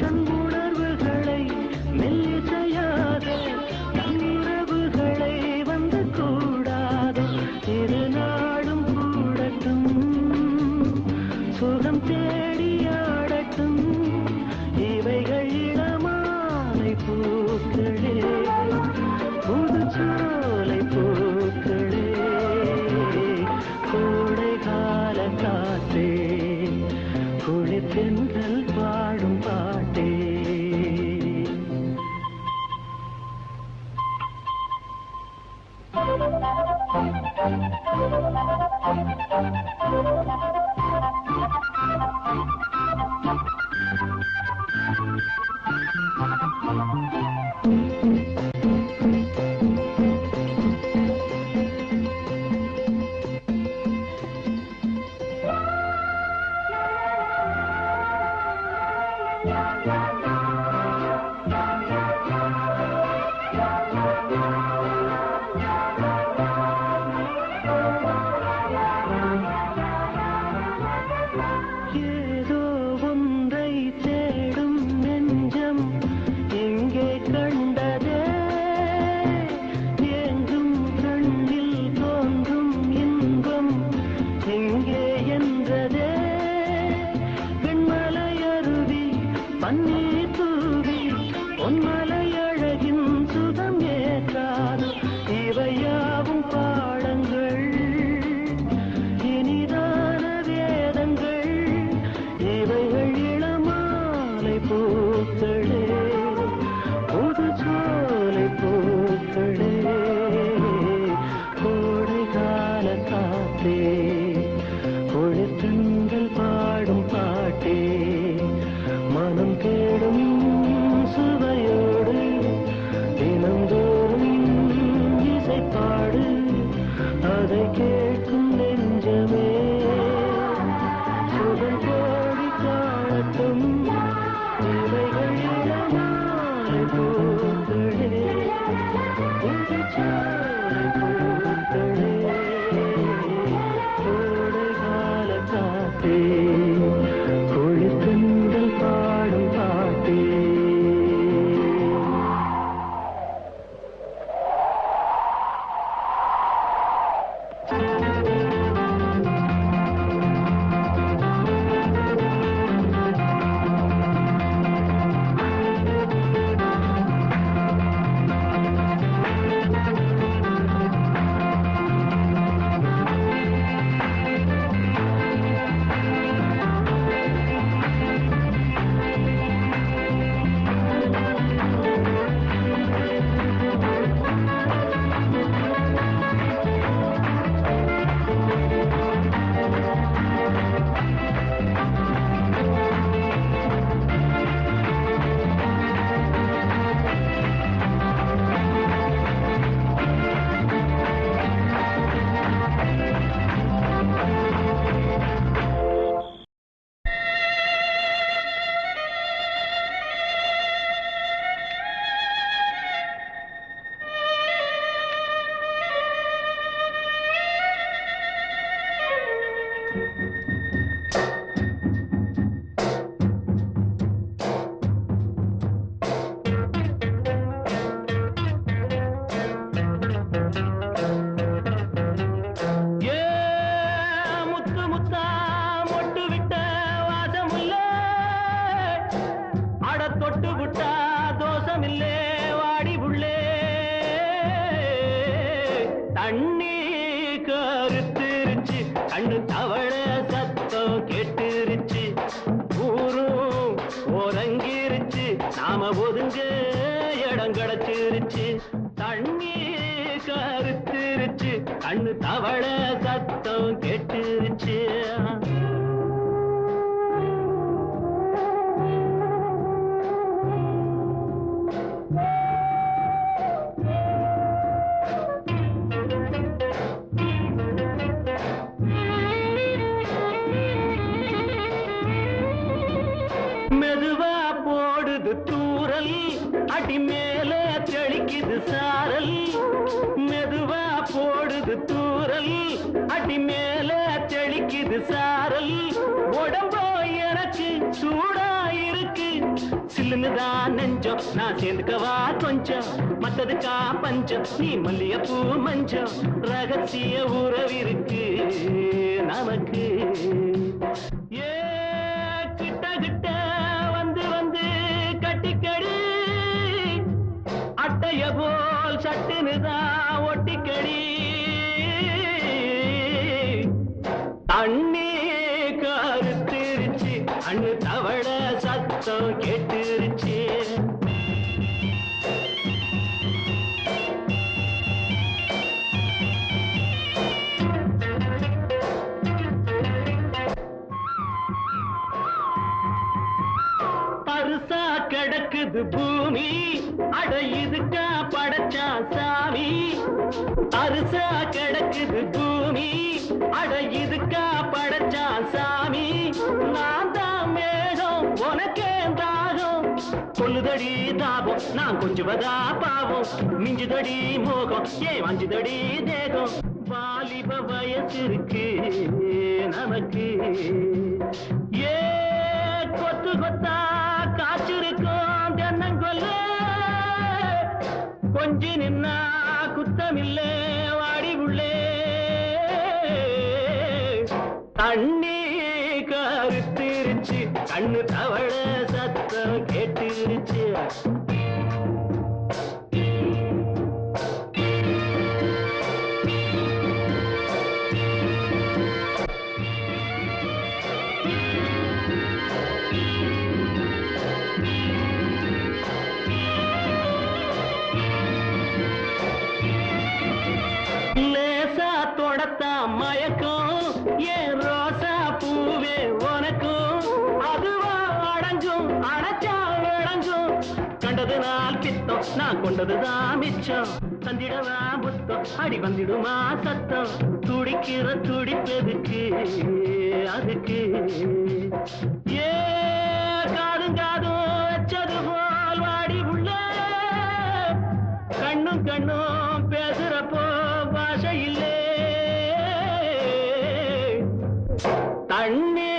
தன் உணர்வுகளை மெல்லிசையாக தன் உறவுகளை வந்து கூடாதோ இரு நாடும் கூடட்டும் சுகம் தேடியாடட்டும் இவைகள் இளமாலை பூக்களே புதுச்சோலை பூக்களே கோடை கால காற்றே குளிர்தென்றல் பாடும் பாட்டே ஏதோ ஒன்றை தேடும் நெஞ்சம் எங்கே கண்டதே எங்கும் கண்ணில் தோன்றும் இன்பம் எங்கே என்றதே பெண்மலை அருவி பன்னீர் தூவி பொன்மலை அழகின் சுகம் ஏற்றாது இவையாவும் பாடங்கள் இனிதான வேதங்கள் இவைகள் இளமாலை பூக்களே புதுச்சோலை பூக்களே கோடை கால காற்றே குளிர்தென்றல் பாடும் பாட்டே மனம் தேடும் சுவையோடு தினந்தோறும் இசைப்பாடு அதை கேட்கும் நெஞ்சமே சுகம் கோடி காணட்டும் இவைகள் இளமாலை பூக்களே புதுச்சோலை பூக்களே கோடை கால காற்றே குளிர்தென்றல் பாடும் பாட்டே தொட்டு விட்டா தோஷமில்லே வாடி உள்ளே தண்ணி கருத்திருச்சு கண்ணு தவள சத்தம் கேட்டுருச்சு ஊரும் ஒரங்கிருச்சு நாம ஒதுங்க இடம் கிடைச்சிருச்சு தண்ணி கருத்திருச்சு கண்ணு தவள சத்தம் கேட்டுருச்சு மெதுவா போடுது தூரல் அடி மேல தெளிக்குது சாரல் மெதுவா போடுது தூரல் அடி மேல தெளிக்குது சாரல் உடம்போ சூடா இருக்கு சில்லுன்னுதான் நெஞ்சம் நான் சேர்ந்துக்கவா கொஞ்சம் மத்ததுக்கா பஞ்சம் நீ மல்லிகைப்பூ மஞ்சம் ரகசிய உறவிருக்கு நமக்கு ஏ கிட்ட கிட்ட வந்து வந்து கட்டிக்கடி அட்டைய போல் சட்டுனுதான் ஒட்டிக்கடி தண்ணி கருத்திருச்சு அண்ணு தவள சத்தம் கேட்டுருச்சு பருசா கிடக்குது பூமி அட இதுக்கா படைச்சா சாமி பருசா கிடக்குது பூமி அட இதுக்கா படைச்சா சாமி நான் தான் மேகம் உனக்கே தாகம் கொல்லுதடி தாபம் நான் கொஞ்சுவதா பாவம் மிஞ்சுதடி மோகம் ஏன் வஞ்சுதடி தேகம் வாலிப வயசு இருக்கு நமக்கு ஏ கொத்து கொத்தா காய்ச்சிருக்கும் தென்னங்கொல்ல கொஞ்சி நின்னா குத்தமில்லே வாடி உள்ளே தண்ணி கருத்திருச்சு கண்ணு தவள சத்தம் கேட்டுருச்சு மயக்கம் ஏன் ரோசா பூவே உனக்கும் அதுவா அடங்கும் அடைச்சா விளங்கும் கண்டது நாள் பித்தம் நான் கொண்டதுதான் மிச்சம் தந்திடவா புத்தம் அடி வந்திடுமா சத்தம் துடிக்கிற துடிப்பதுக்கு அதுக்கு ஏ காதும் காதும் வச்சது போல் வாடி உள்ள கண்ணும் கண்ணும் பேசுறப்போ பாஷை இல்லை தண்ணி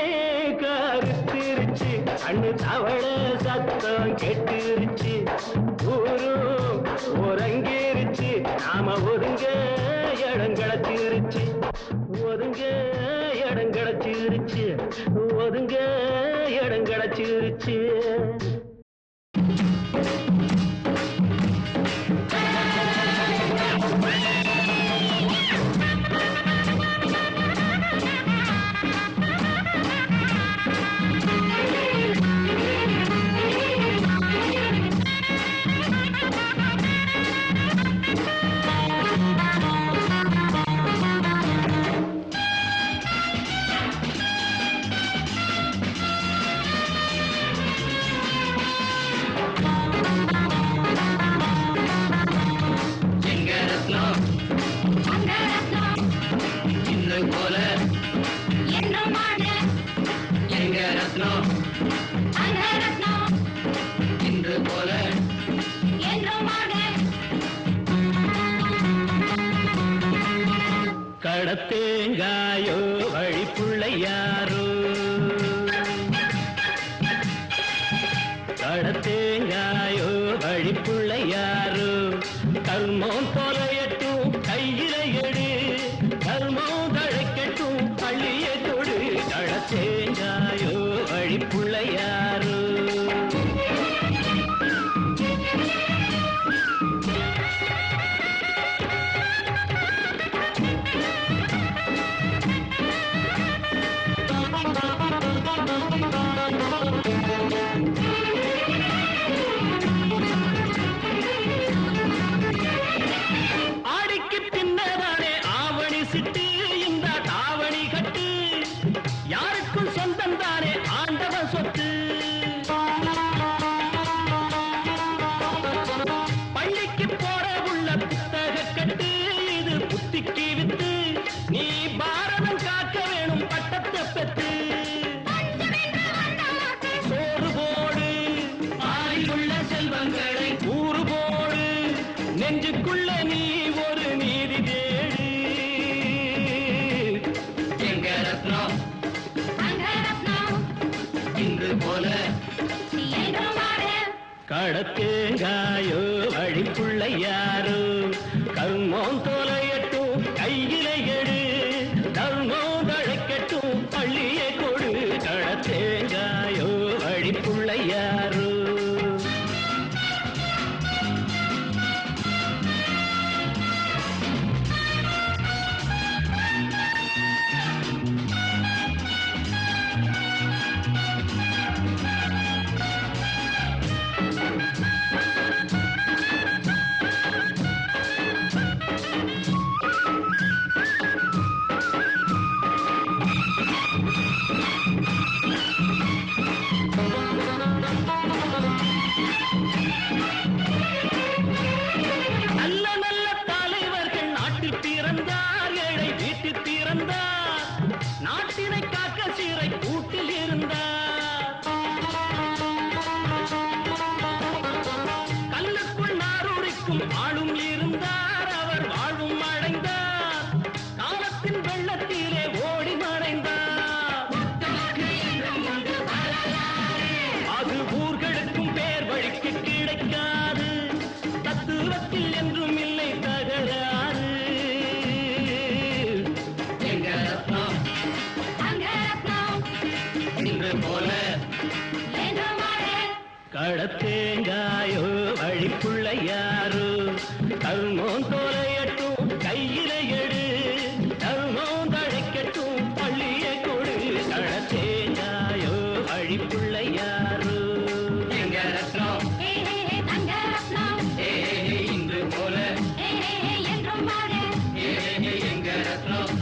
கருத்திருச்சு கண்ணு தவள சத்தம் கெட்டுருச்சு ஊரும் உறங்கிருச்சு நாம ஒதுங்க இடம் கிடச்சிருச்சு ஒதுங்க இடம் கிடச்சிருச்சு ஒதுங்க இடம் கிடச்சிருச்சு கடத்தேங்காயோ வழிப்புள்ளையாரோ கடத்தேங்காயோ வழிப்புள்ளையாரோ கல்மோன் தொலையட்டும் கையில எடு கல்மோன் தழைக்கட்டும் பள்ளிய கொடு கடத்தேங்காயோ வழிப்புள்ளையாரோ நெஞ்சுக்குள்ள நீ ஒரு நீதி தேடு எங்க ரத்னம் இன்று போல கடத்தேங்காயோ வழிப்புள்ள யாரோ கர்மம் தொலையட்டும் கையில எடு தர்மம் தழைக்கட்டும் பள்ளியை கொடு கடத்தேங்காயோ வழிப்புள்ள யாரோ நாட்டினை காக்க சீரை கூட்டில் இருந்தார் கல்லுக்குள் நாரூரிக்கும் ஆளும் இருந்தார் அவர் வாழ்வும் அடைந்தார் காலத்தின் வெள்ளத்திலே ஓடி மறைந்தார் அது ஊர்களுக்கும் பேர் வழிக்கு கிடைக்காது தத்துவத்தில் என்றும் இல்லை தகராறு போல கடத்தேங்காயோ வழிப்புள்ள யாரோ கர்மம் தொலையட்டும் கையில எடு தர்மம் தழைக்கட்டும் பள்ளியை கொடு கடத்தேங்காயோ வழிப்புள்ள யாரோ எங்க ரத்னம் இன்று போல எங்க ரத்னம்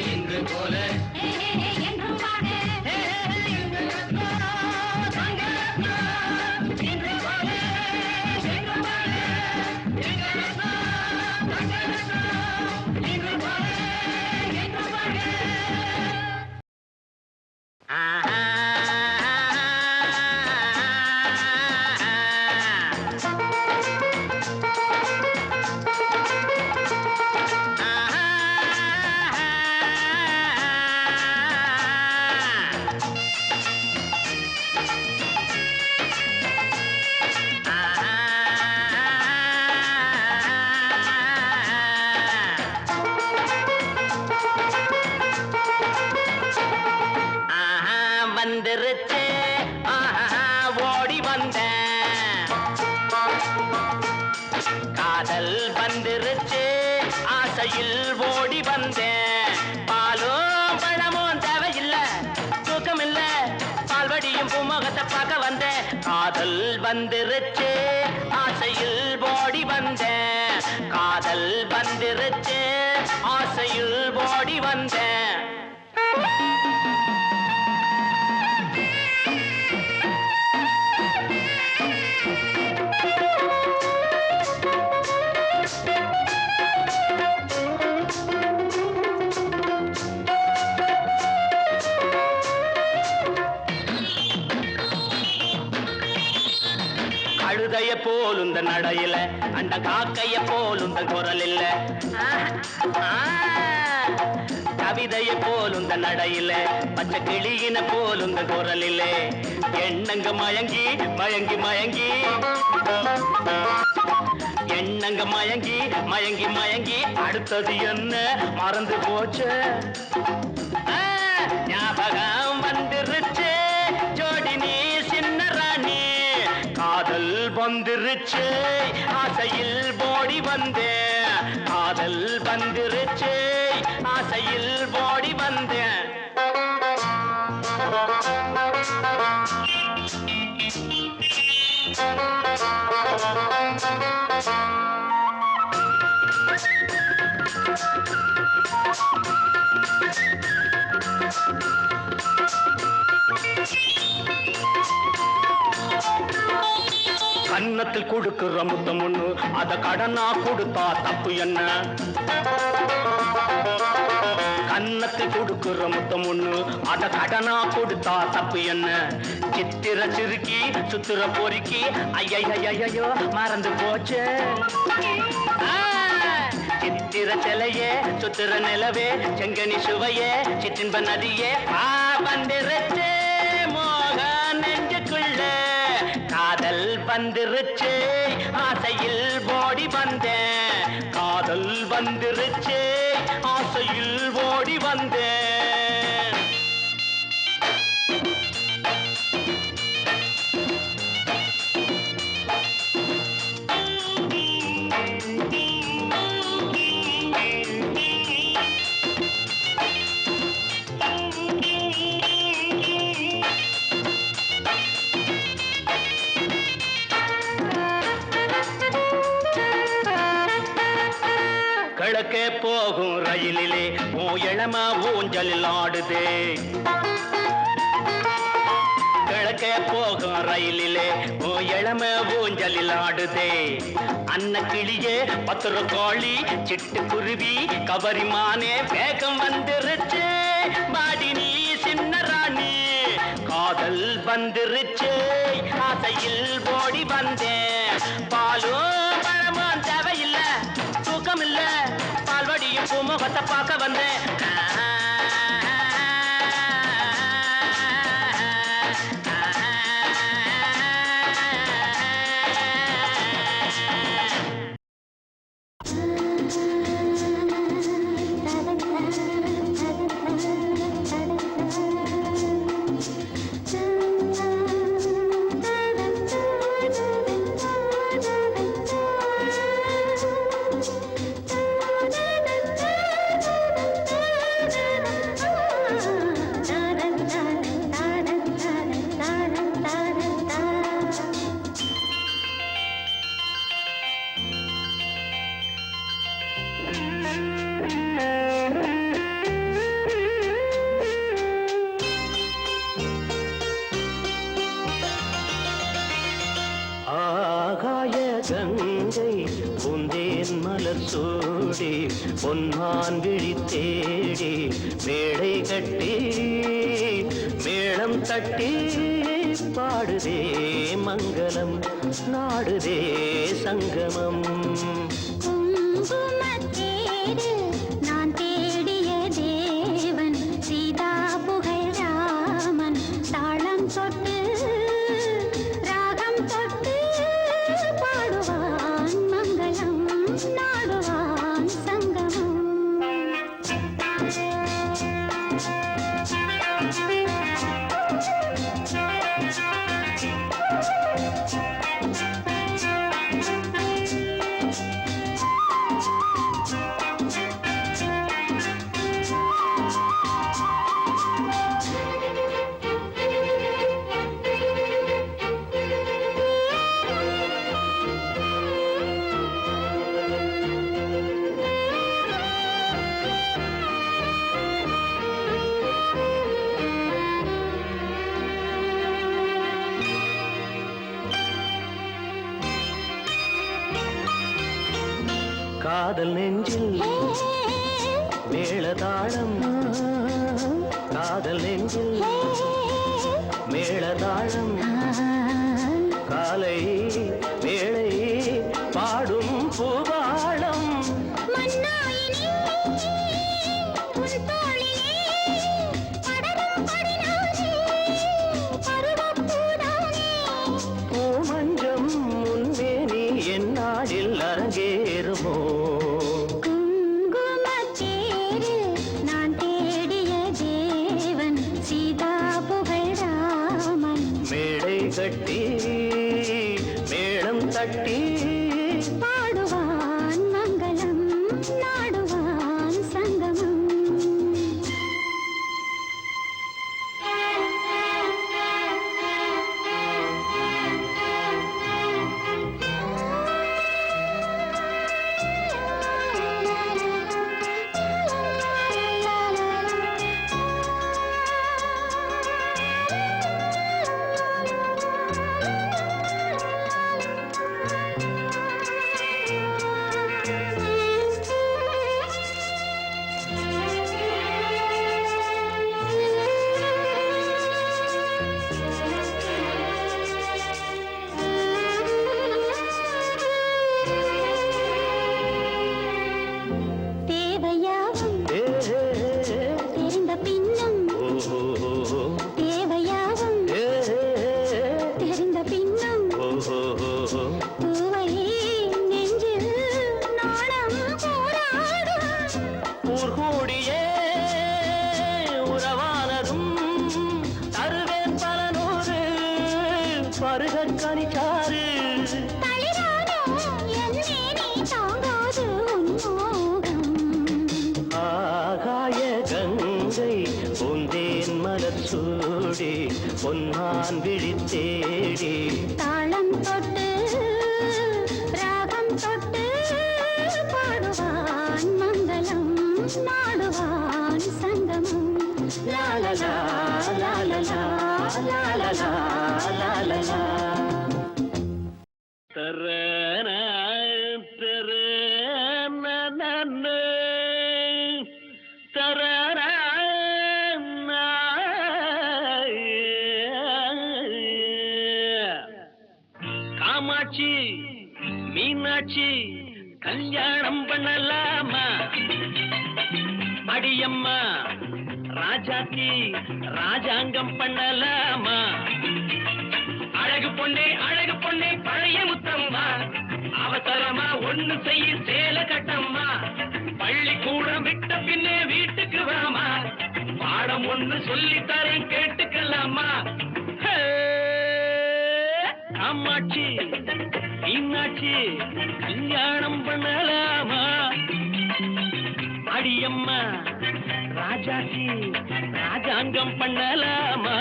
இன்று போல வந்துருச்சு ஓடி வந்தேன் காதல் வந்துருச்சு ஆசையில் ஓடி வந்தேன் பாலும் பழமும் தேவையில்லை தூக்கம் இல்ல பால்வடியும் பூமுகத்தை பார்க்க வந்தேன் காதல் வந்துருச்சு ஆசையில் ஓடி வந்தேன் காதல் வந்துருச்சு ஆசையில் ஓடி வந்தேன் கழுதைய போலுந்த நடையில அந்த காக்கைய போலுந்த குரல் இல்ல கவிதைய போலுந்த நடையில பச்சை கிளியின போலுந்த குரல் இல்ல எண்ணங்க மயங்கி மயங்கி மயங்கி எண்ணங்க மயங்கி மயங்கி மயங்கி அடுத்தது என்ன மறந்து போச்சு ஞாபகம் வந்துருச்சு ஜோடி நீ சின்ன ராணி காதல் வந்துருச்சு ஆசையில் ஓடி வந்தேன் காதல் வந்துருச்சு ஆசையில் ஓடி வந்தேன் கன்னத்தில் கொடுக்கிற முத்தம் ஒண்ணு அத கடனா கொடுத்தா தப்பு என்ன கன்னத்தில் கொடுக்கிற முத்தம் ஒண்ணு அத கடனா கொடுத்தா தப்பு என்ன சித்திர சிறுக்கி சுத்திர பொறுக்கி ஐயோ மறந்து போச்சு சித்திர சிலையே சுத்திர நிலவே செங்கனி சுவையே சிற்றின்ப நதியே வந்திருச்சே மோக நெஞ்சுக்குள்ள காதல் வந்துருச்சே ஆசையில் ஓடி வந்தேன் காதல் வந்துருச்சே ஆசையில் ஓடி வந்தேன் கிழக்கே போகும் ரயிலிலே இளம ஊஞ்சலில் ஆடுதே கிழக்கே போகும் ரயிலிலே இளம ஊஞ்சலில் ஆடுதே அன்ன கிளியே பத்திர கோழி சிட்டுக்குருவி கவரிமானே வேகம் வந்துருச்சே பாடி நீ சின்ன ராணி காதல் வந்துருச்சே ஆசையில் ஓடி வந்தேன் பாலும் பழமும் தேவையில்லை தூக்கம் இல்ல பால்வடியும் பூமுகத்தை பார்க்க வந்தேன் கங்கை பூந்தேன் மலர் சூடி பொன்மான் விழி தேடி மேடை கட்டி மேளம் தட்டி பாடுதே மங்களம் நாடுதே சங்கமம் நான் தேடிய தேவன் சீதா புகழ் ராமன் தாளம் தொட்டு ராகம் தொட்டு பாடுவான் மங்களம் நாடுவான் சங்கமம் காதல் நெஞ்சில் மேளதாளம் காதல் நெஞ்சில் மேளதாளம் காலை வேளை பாடும் பூவாளம் பூமஞ்சம் முன்மேனி என்னாடில் அரங்கேறுமோ கட்டி மேளம் தட்டி பாடுவான் மங்களம் நாடுவான் சங்கமம் பருக கனிச்சாரு ஆகாய கங்கை பூந்தேன் மலர் சூடி பொன்னான் விழித்தேடி தாளம் தொட்டு ராகம் தொட்டு பாடுவான் மங்களம் நாடுவான் சங்கமம் லாலலா லாலலா லாலலா லாலலா தரன தரன காமாட்சி மீனாட்சி கல்யாணம் பண்ணலாமா அடியம்மா ராஜாத்தி ராஜாங்கம் பண்ணலாமா அழகு பொண்ணே பழைய முத்தம்மா அவசரமா ஒண்ணு செய்ய சேல கட்டம்மா பள்ளிக்கூடம் விட்ட பின்னே வீட்டுக்கு வாமா பாடம் ஒண்ணு சொல்லித்தரேன் கேட்டுக்கலாமா காமாட்சி மீனாட்சி கல்யாணம் பண்ணலாமா அடியம்மா ராஜாச்சி ராஜாங்கம் பண்ணலாமா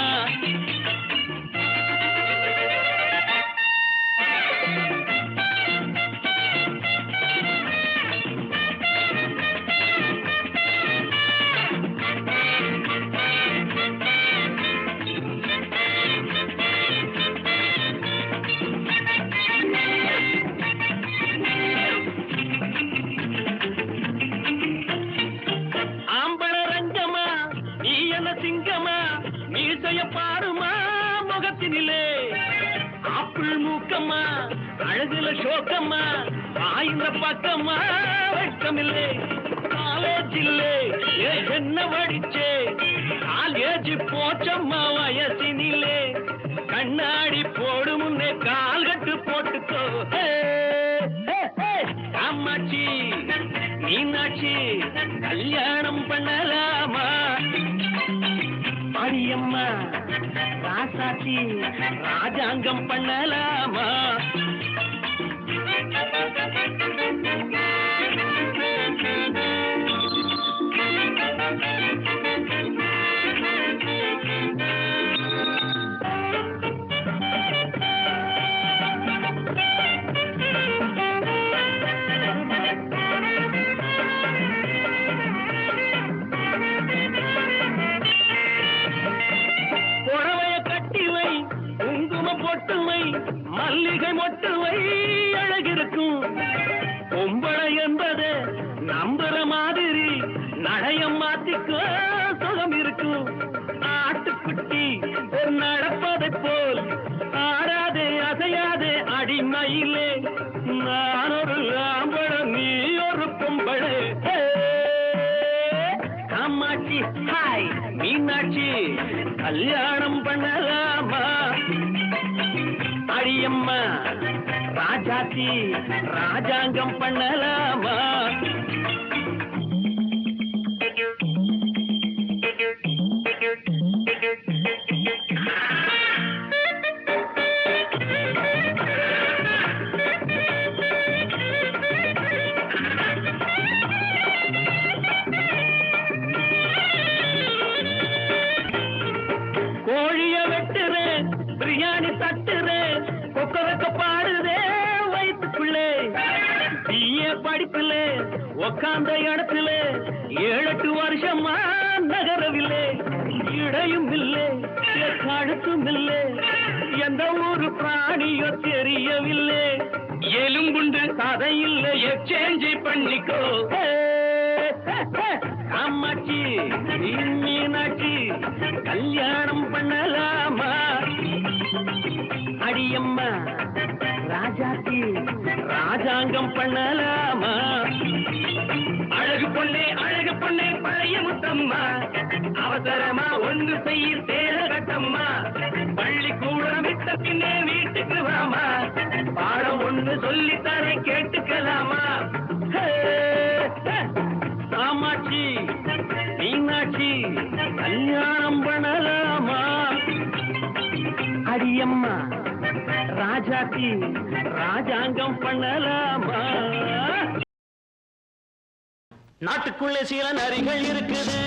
சிங்கமா மீசைய பாருமா முகத்தினிலே ஆப்பிள் மூக்கம்மா அழகுல சோக்கம்மா ஆயிர பக்கம்மா வெட்கமில்லை காலேஜ் இல்லே என்ன படிச்சே காலேஜ் போச்சம்மா வயசினிலே கண்ணாடி போடு முன்னே கால் கட்டு போட்டுக்கோ காமாட்சி மீனாட்சி கல்யாணம் பண்ணலாமா அடியம்மா ராசாச்சி ராஜாங்கம் பண்ணலாமா மல்லிகை மொட்டுவை அழகிருக்கும் பொம்பளை என்பது நம்புற மாதிரி நடையம் மாத்திக்கோ சுகம் இருக்கும் ஆட்டுக்குட்டி நடப்பதை போல் ஆடாதே அசையாதே அடிமையிலே நான் ஒரு ஆம்பளம் நீ ஒரு பொம்பளை காமாட்சி ஹாய் மீனாட்சி கல்யாணம் பண்ணலாமா அடியம்மா ராஜாத்தி ராஜாங்கம் பண்ணலாமா கோழிய வெட்டுறேன் பிரியாணி தட்டுறேன் கொக்கரக்க பாடுதே வயிற்றுக்குள்ளே தீய படிப்புல உக்காந்த இடத்துல 7-8 வருஷமா நகரவில்லை இடையும் இல்லை கழுத்தும் இல்லை எந்த ஒரு பிராணியோ தெரியவில்லை எலும்புண்டு கதை இல்லை எக்ஸ்சேஞ்ச் பண்ணிக்கோ காமாட்சி மீனாட்சி கல்யாணம் பண்ணலாமா அடியம்மா ராஜாத்தி ராஜாங்கம் பண்ணலாமா அழகு பொண்ணே பழைய முத்தம்மா அவசரமா ஒன்று செய்ய சேர கட்டம்மா பள்ளிக்கூடம் விட்ட பின்னே வீட்டுக்கு வாமா பாடம் ஒன்று சொல்லித்தர கேட்டுக்கலாமா காமாட்சி மீனாட்சி கல்யாணம் பண்ணலாமா அடியம்மா ராஜாத்தி ராஜாங்கம் பண்ணலாமா? நாட்டுக்குள்ளே சில நரிகள் இருக்குது,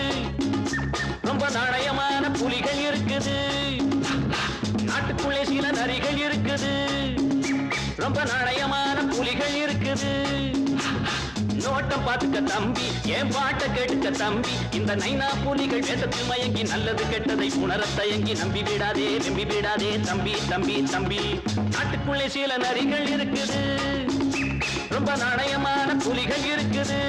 ரொம்ப நாணயமான புலிகள் இருக்குது. நாட்டுக்குள்ளே சில நரிகள் இருக்குது, ரொம்ப நாணயமான புலிகள் இருக்குது. நோட்டம் பார்த்துக்க தம்பி, என் பாட்டை கேட்டுக்க தம்பி. இந்த நைனா புலிகள் வேதத்தில் மயங்கி நல்லது கெட்டதை உணரத் தயங்கி நம்பி விடாதே நம்பி விடாதே தம்பி தம்பி தம்பி. நாட்டுக்குள்ளே சில நரிகள் இருக்குது, ரொம்ப நாணயமான புலிகள் இருக்குது.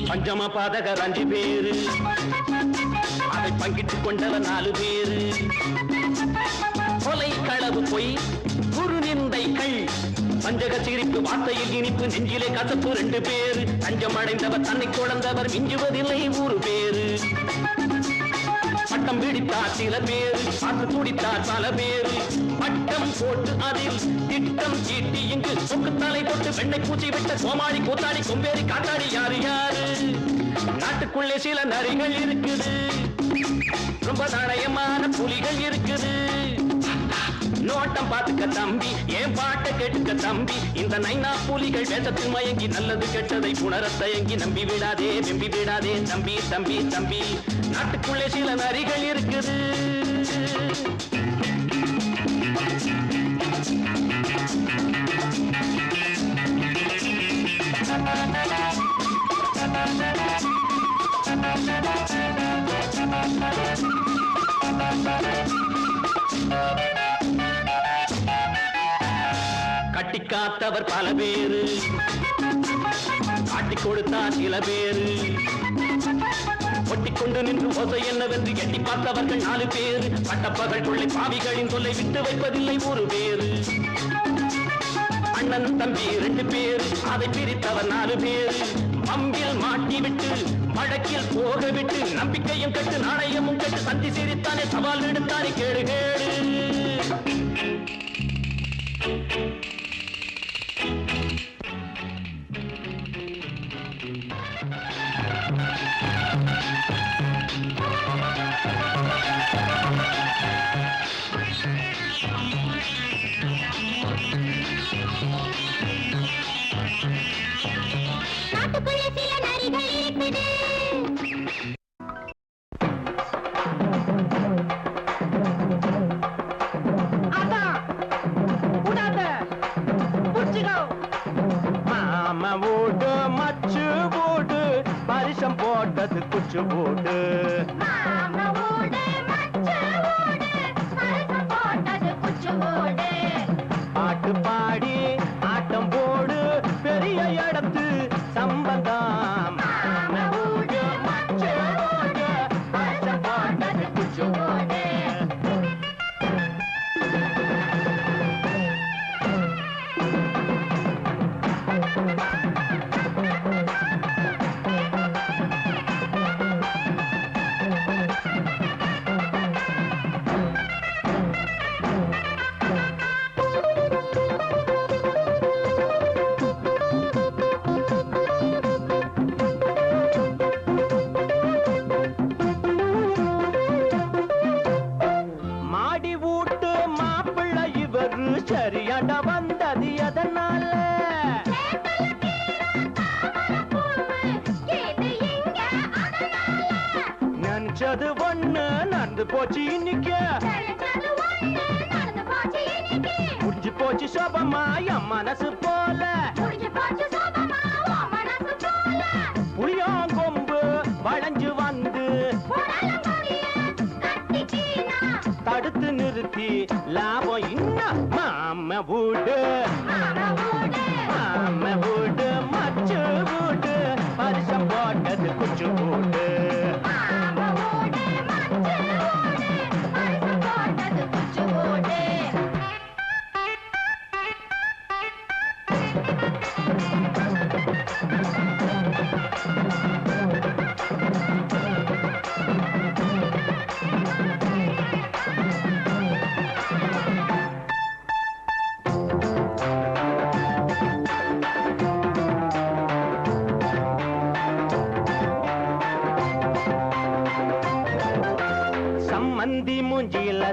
பஞ்சம பாதகர் 5 பேரு, அதை பங்கிட்டுக் கொண்டவர் 4 பேரு. கொலை களவு பொய் குரு நிந்தைகள், பஞ்சக சிரிப்பு வார்த்தையில் இனிப்பு நெஞ்சிலே கசப்பு 2 பேரு. தஞ்சம் அடைந்தவர் தன்னை குழந்தவர் மிஞ்சுவதில்லை 100 பேரு. பட்டம் பிடித்தார் சில பேரு, பார்த்து துடித்தார் பல பேரு. பட்டம் போட்டு அதில் திட்டம் தீட்டி இங்கு சொக்கு தலை போட்டு வெண்ணை பூச்சி விட்ட கோமாளி கூத்தாடி கொம்பேறி காத்தாடி யாரு யாரு. நாட்டுக்குள்ளே சில நரிகள் இருக்குது, ரொம்ப நாணயமான புலிகள் இருக்குது. நோட்டம் பார்த்துக்க தம்பி, என் பாட்டை கேட்டுக்க தம்பி. இந்த நைனா புலிகள் வேதத்தில் மயங்கி நல்லது கெட்டதை உணரத் தயங்கி நம்பி விடாதே நம்பி விடாதே தம்பி தம்பி தம்பி. நாட்டுக்குள்ளே சில நரிகள் இருக்குது. கட்டி காத்தவர் பல பேரு, காட்டி கொடுத்தார் சில பேரு. ஒட்டிக்கொண்டு நின்று ஓசை என்னவென்று எட்டி பார்த்தவர்கள் 4 பேரு. பட்டப்பகல் கொள்ளை பாவிகளின் தொல்லை விட்டு வைப்பதில்லை 1 பேரு. அண்ணன் தம்பி 2 பேரு, அதை பிரித்தவர் 4 பேரு. பம்பில் மாட்டிவிட்டு வழக்கில் போக விட்டு நம்பிக்கையும் கட்டு நாணயமும் கட்டு சந்தி சிரித்தானே சவால் எடுத்தானே கேடு கேடு. நாட்டுக்குள்ளே சில நரிகள் இருக்குது. மாம ஓடு மச்சு ஓடு பரிசம் போட்டது குச்சு ஓடு. பாட்டு பாடி ஆட்டம் போடு பெரிய இடத்து சம்பந்தம். பரிசம் போட்டது குச்சு ஓடு. சரியாண்ட வந்தது எதனால? நினைச்சது ஒண்ணு நடந்து போச்சு இன்னைக்கு. முடிஞ்சு போச்சு சோபமா என் மனசு போல. புளியாங்கொம்பு வளைஞ்சு வந்து தடுத்து நிறுத்தி லாபம் இன்னும். மாம வீடு மச்சு வீடு பரிசம் போட்டது குச்சு வீடு.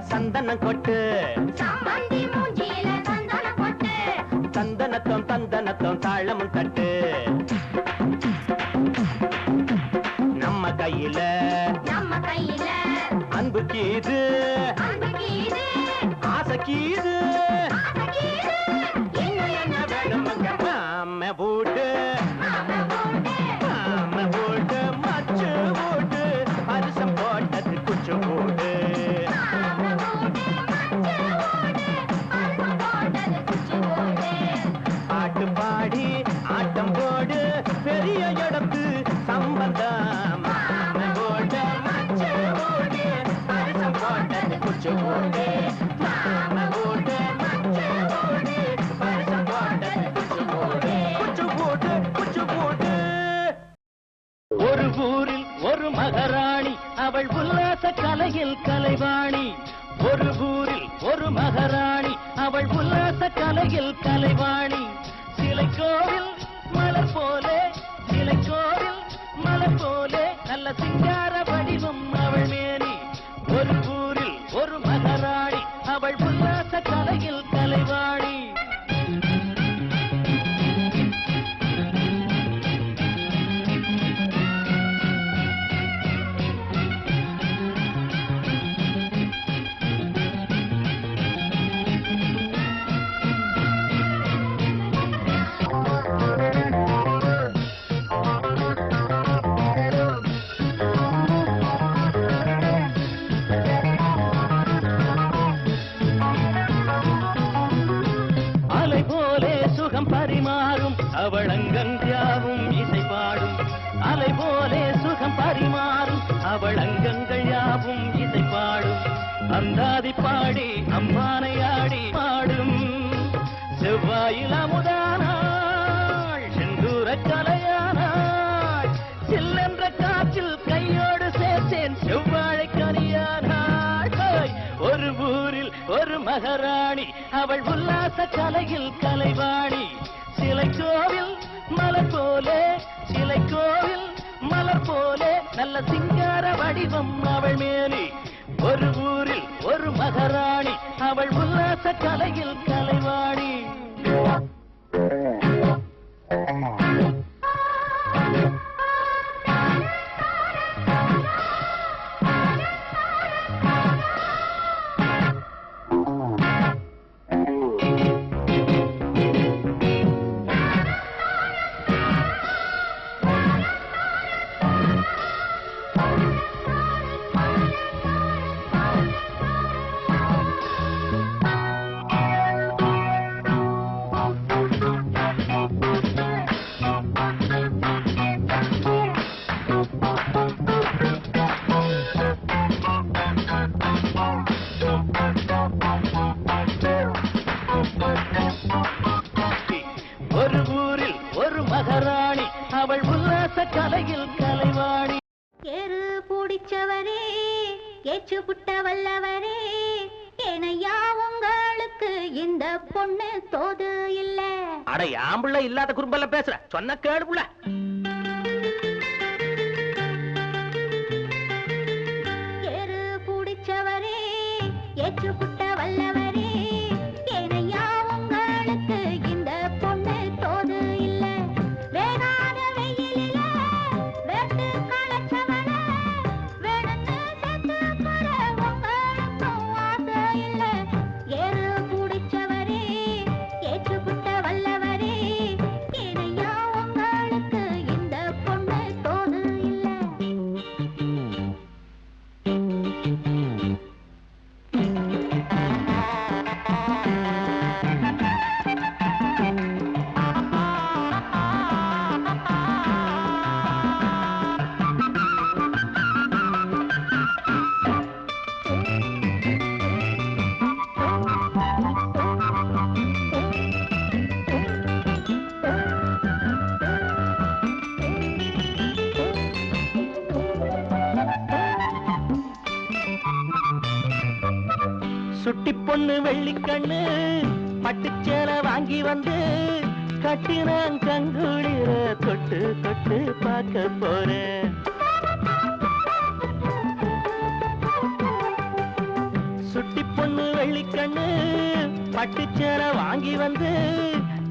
சந்தனம் கொட்டு சம்பந்தி மூஞ்சியில சந்தனம் கொட்டு தந்தனத்தம் தந்தனத்தம் தாளமும் தட்டு நம்ம கையில அன்பு கீது ஆசை கீது இன்னும் என்ன வேணுமுங்க மாம வீட்டு மச்சு வீட்டு அரிசம் போட்டது குச்சு வீடு பாட்டு பாடி ஆட்டம் போடு பெரிய இடத்து சம்பந்தம் மாம வீட்டு மச்சு வீட்டு அரிசம் போட்டது குச்சு வீடு மாம வீட்டு மச்சு வீடு அரிசம் போட்டது குச்சு வீடு ஒரு ஊரில் ஒரு மகாராணி அவள் உல்லாச கலையில் கலைவாணி ஒரு ஊரில் ஒரு மகாராணி அவள் உல்லாச கலையில் கலைவாணி சிலை கோவில் மலர் போலே சிலை கோவில் மலர் போலே நல்ல சிங்கார வடிவம் அவள் மேனி ஒரு ஊரில் ஒரு மகாராணி அவள் உல்லாச கலையில் கலைவாணி பரிமாறும் அவள் அங்கங்காவும் இசை பாடும் அலை போலே சுகம் பரிமாறும் அவள் அங்கங்கள் யாவும் இசை பாடும் அந்தாதி பாடி அம்மானை ஆடி பாடும் செவ்வாயில் அமுதானாள் செந்தூர கலையானாள் சில்லென்ற காற்றில் கையோடு சேர்த்தேன் செவ்வாழை கனியானாள் ஒரு ஊரில் ஒரு மகாராணி அவள் உல்லாச கலையில் கலைவாணி சிலை கோவில் மலர் போலே சிலை கோவில் மலர் போலே நல்ல சிங்கார வடிவம் அவள் மேனி ஒரு ஊரில் ஒரு மகாராணி அவள் உல்லாச கலையில் கலைவாணி ஒரு ஊரில் ஒரு மகாராணி அவள் உல்லாச கலையில் கலைவாணி ஏறு பூடிச்சவரே ஏச்சு புட்ட வல்லவரே ஏனையா உங்களுக்கு இந்த பொண்ணு தோது இல்ல அட ஆம்புள்ள இல்லாத குறும்பல்ல பேசுற சொன்ன கேடு புள்ள ஏறு பூடிச்சவரே ஏச்சு புட்ட வல்லவரே ஏனையா உங்களுக்கு இந்த பொண்ணு தோது இல்ல வேணாத வெயிலில வேட்டு களைச்சவன வேணுன்னு செத்து போற உங்களுக்கும் ஆசை இல்ல ஏறு பூடிச்சவரே ஏச்சு புட்ட வல்லவரே ஏனையா உங்களுக்கு இந்த பொண்ணு தோது இல்ல சுட்டி பொண்ணு வெள்ளிக்கண்ணு பட்டுச்சேல வாங்கி வந்து கட்டினான் கங்குளிர தொட்டு தொட்டு பார்க்க போறேன் சுட்டி பொண்ணு வெள்ளிக்கண்ணு பட்டுச்சேர வாங்கி வந்து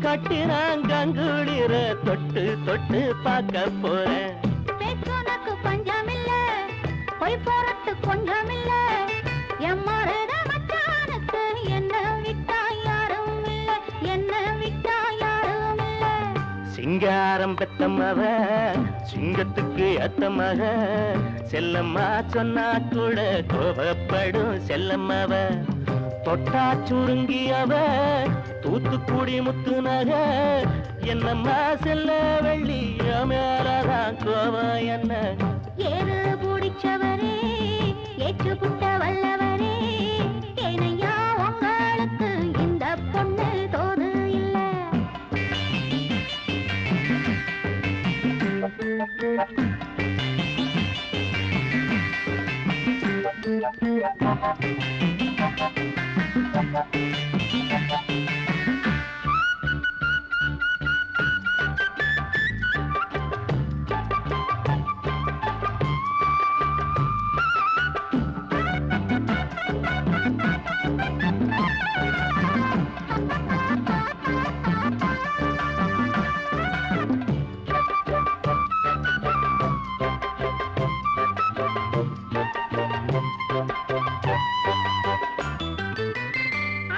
கட்டினாங்குளிர தொட்டு தொட்டு பார்க்க போறேன். பேச்சுனக்கு பஞ்சமில்ல, பொய் போறட்டு கொஞ்சமில்ல, எம்மருத மச்சானுக்கு என்ன விட்டா யாரும் இல்ல, என்ன விட்டா யாரும் இல்ல. சிங்காரம் பெத்தமவ சிங்கத்துக்கு ஏத்தமக செல்லம்மா சொன்னா கூட கோபப்படும் செல்லம்மவ. தொட்டா சுருங்கியவ தூத்துக்குடி முத்து நக என்னம்மா செல்ல வெள்ளி மேலதான் கோபம் என்ன. ஏறு பிடிச்சவரே, ஏற்று புட்ட வல்லவரே, ஏனையா உங்களுக்கு இந்த பொண்ணு தோது இல்ல.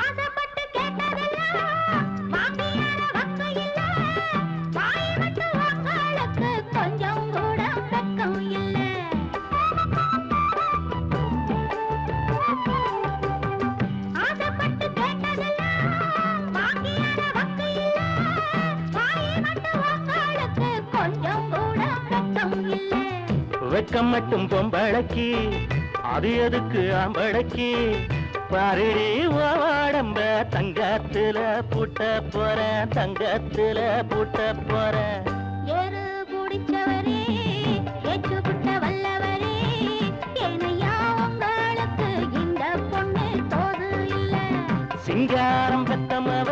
ஆசைப்பட்டு கேட்டதெல்லாம் வாங்கியான வக்கு இல்ல, வாய் விட்டு உங்களுக்கு கொஞ்சம் கூட வெக்கம் இல்ல. ஆசைப்பட்டு கேட்டதெல்லாம் வாங்கியான வக்கு இல்ல, வாய் விட்டு உங்களுக்கு கொஞ்சம் கூட வெக்கம் இல்ல. வெக்கம் மட்டும் பொம்பளக்கி அது எதுக்கு ஆம்பளக்கி. பாரிடி ஓடம்ப தங்கத்துல பூட்ட போற, தங்கத்துல பூட்ட போற. ஏறு பிடிச்சவரே, ஏற்று புட்ட வல்லவரே, ஏனையா உங்களுக்கு இந்த பொண்ணு தோது இல்ல. சிங்காரம் பெத்தமவ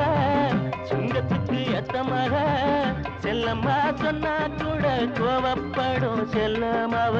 சிங்கத்துக்கு ஏத்தமக செல்லம்மா சொன்னா கூட கோவப்படும் செல்லமவ.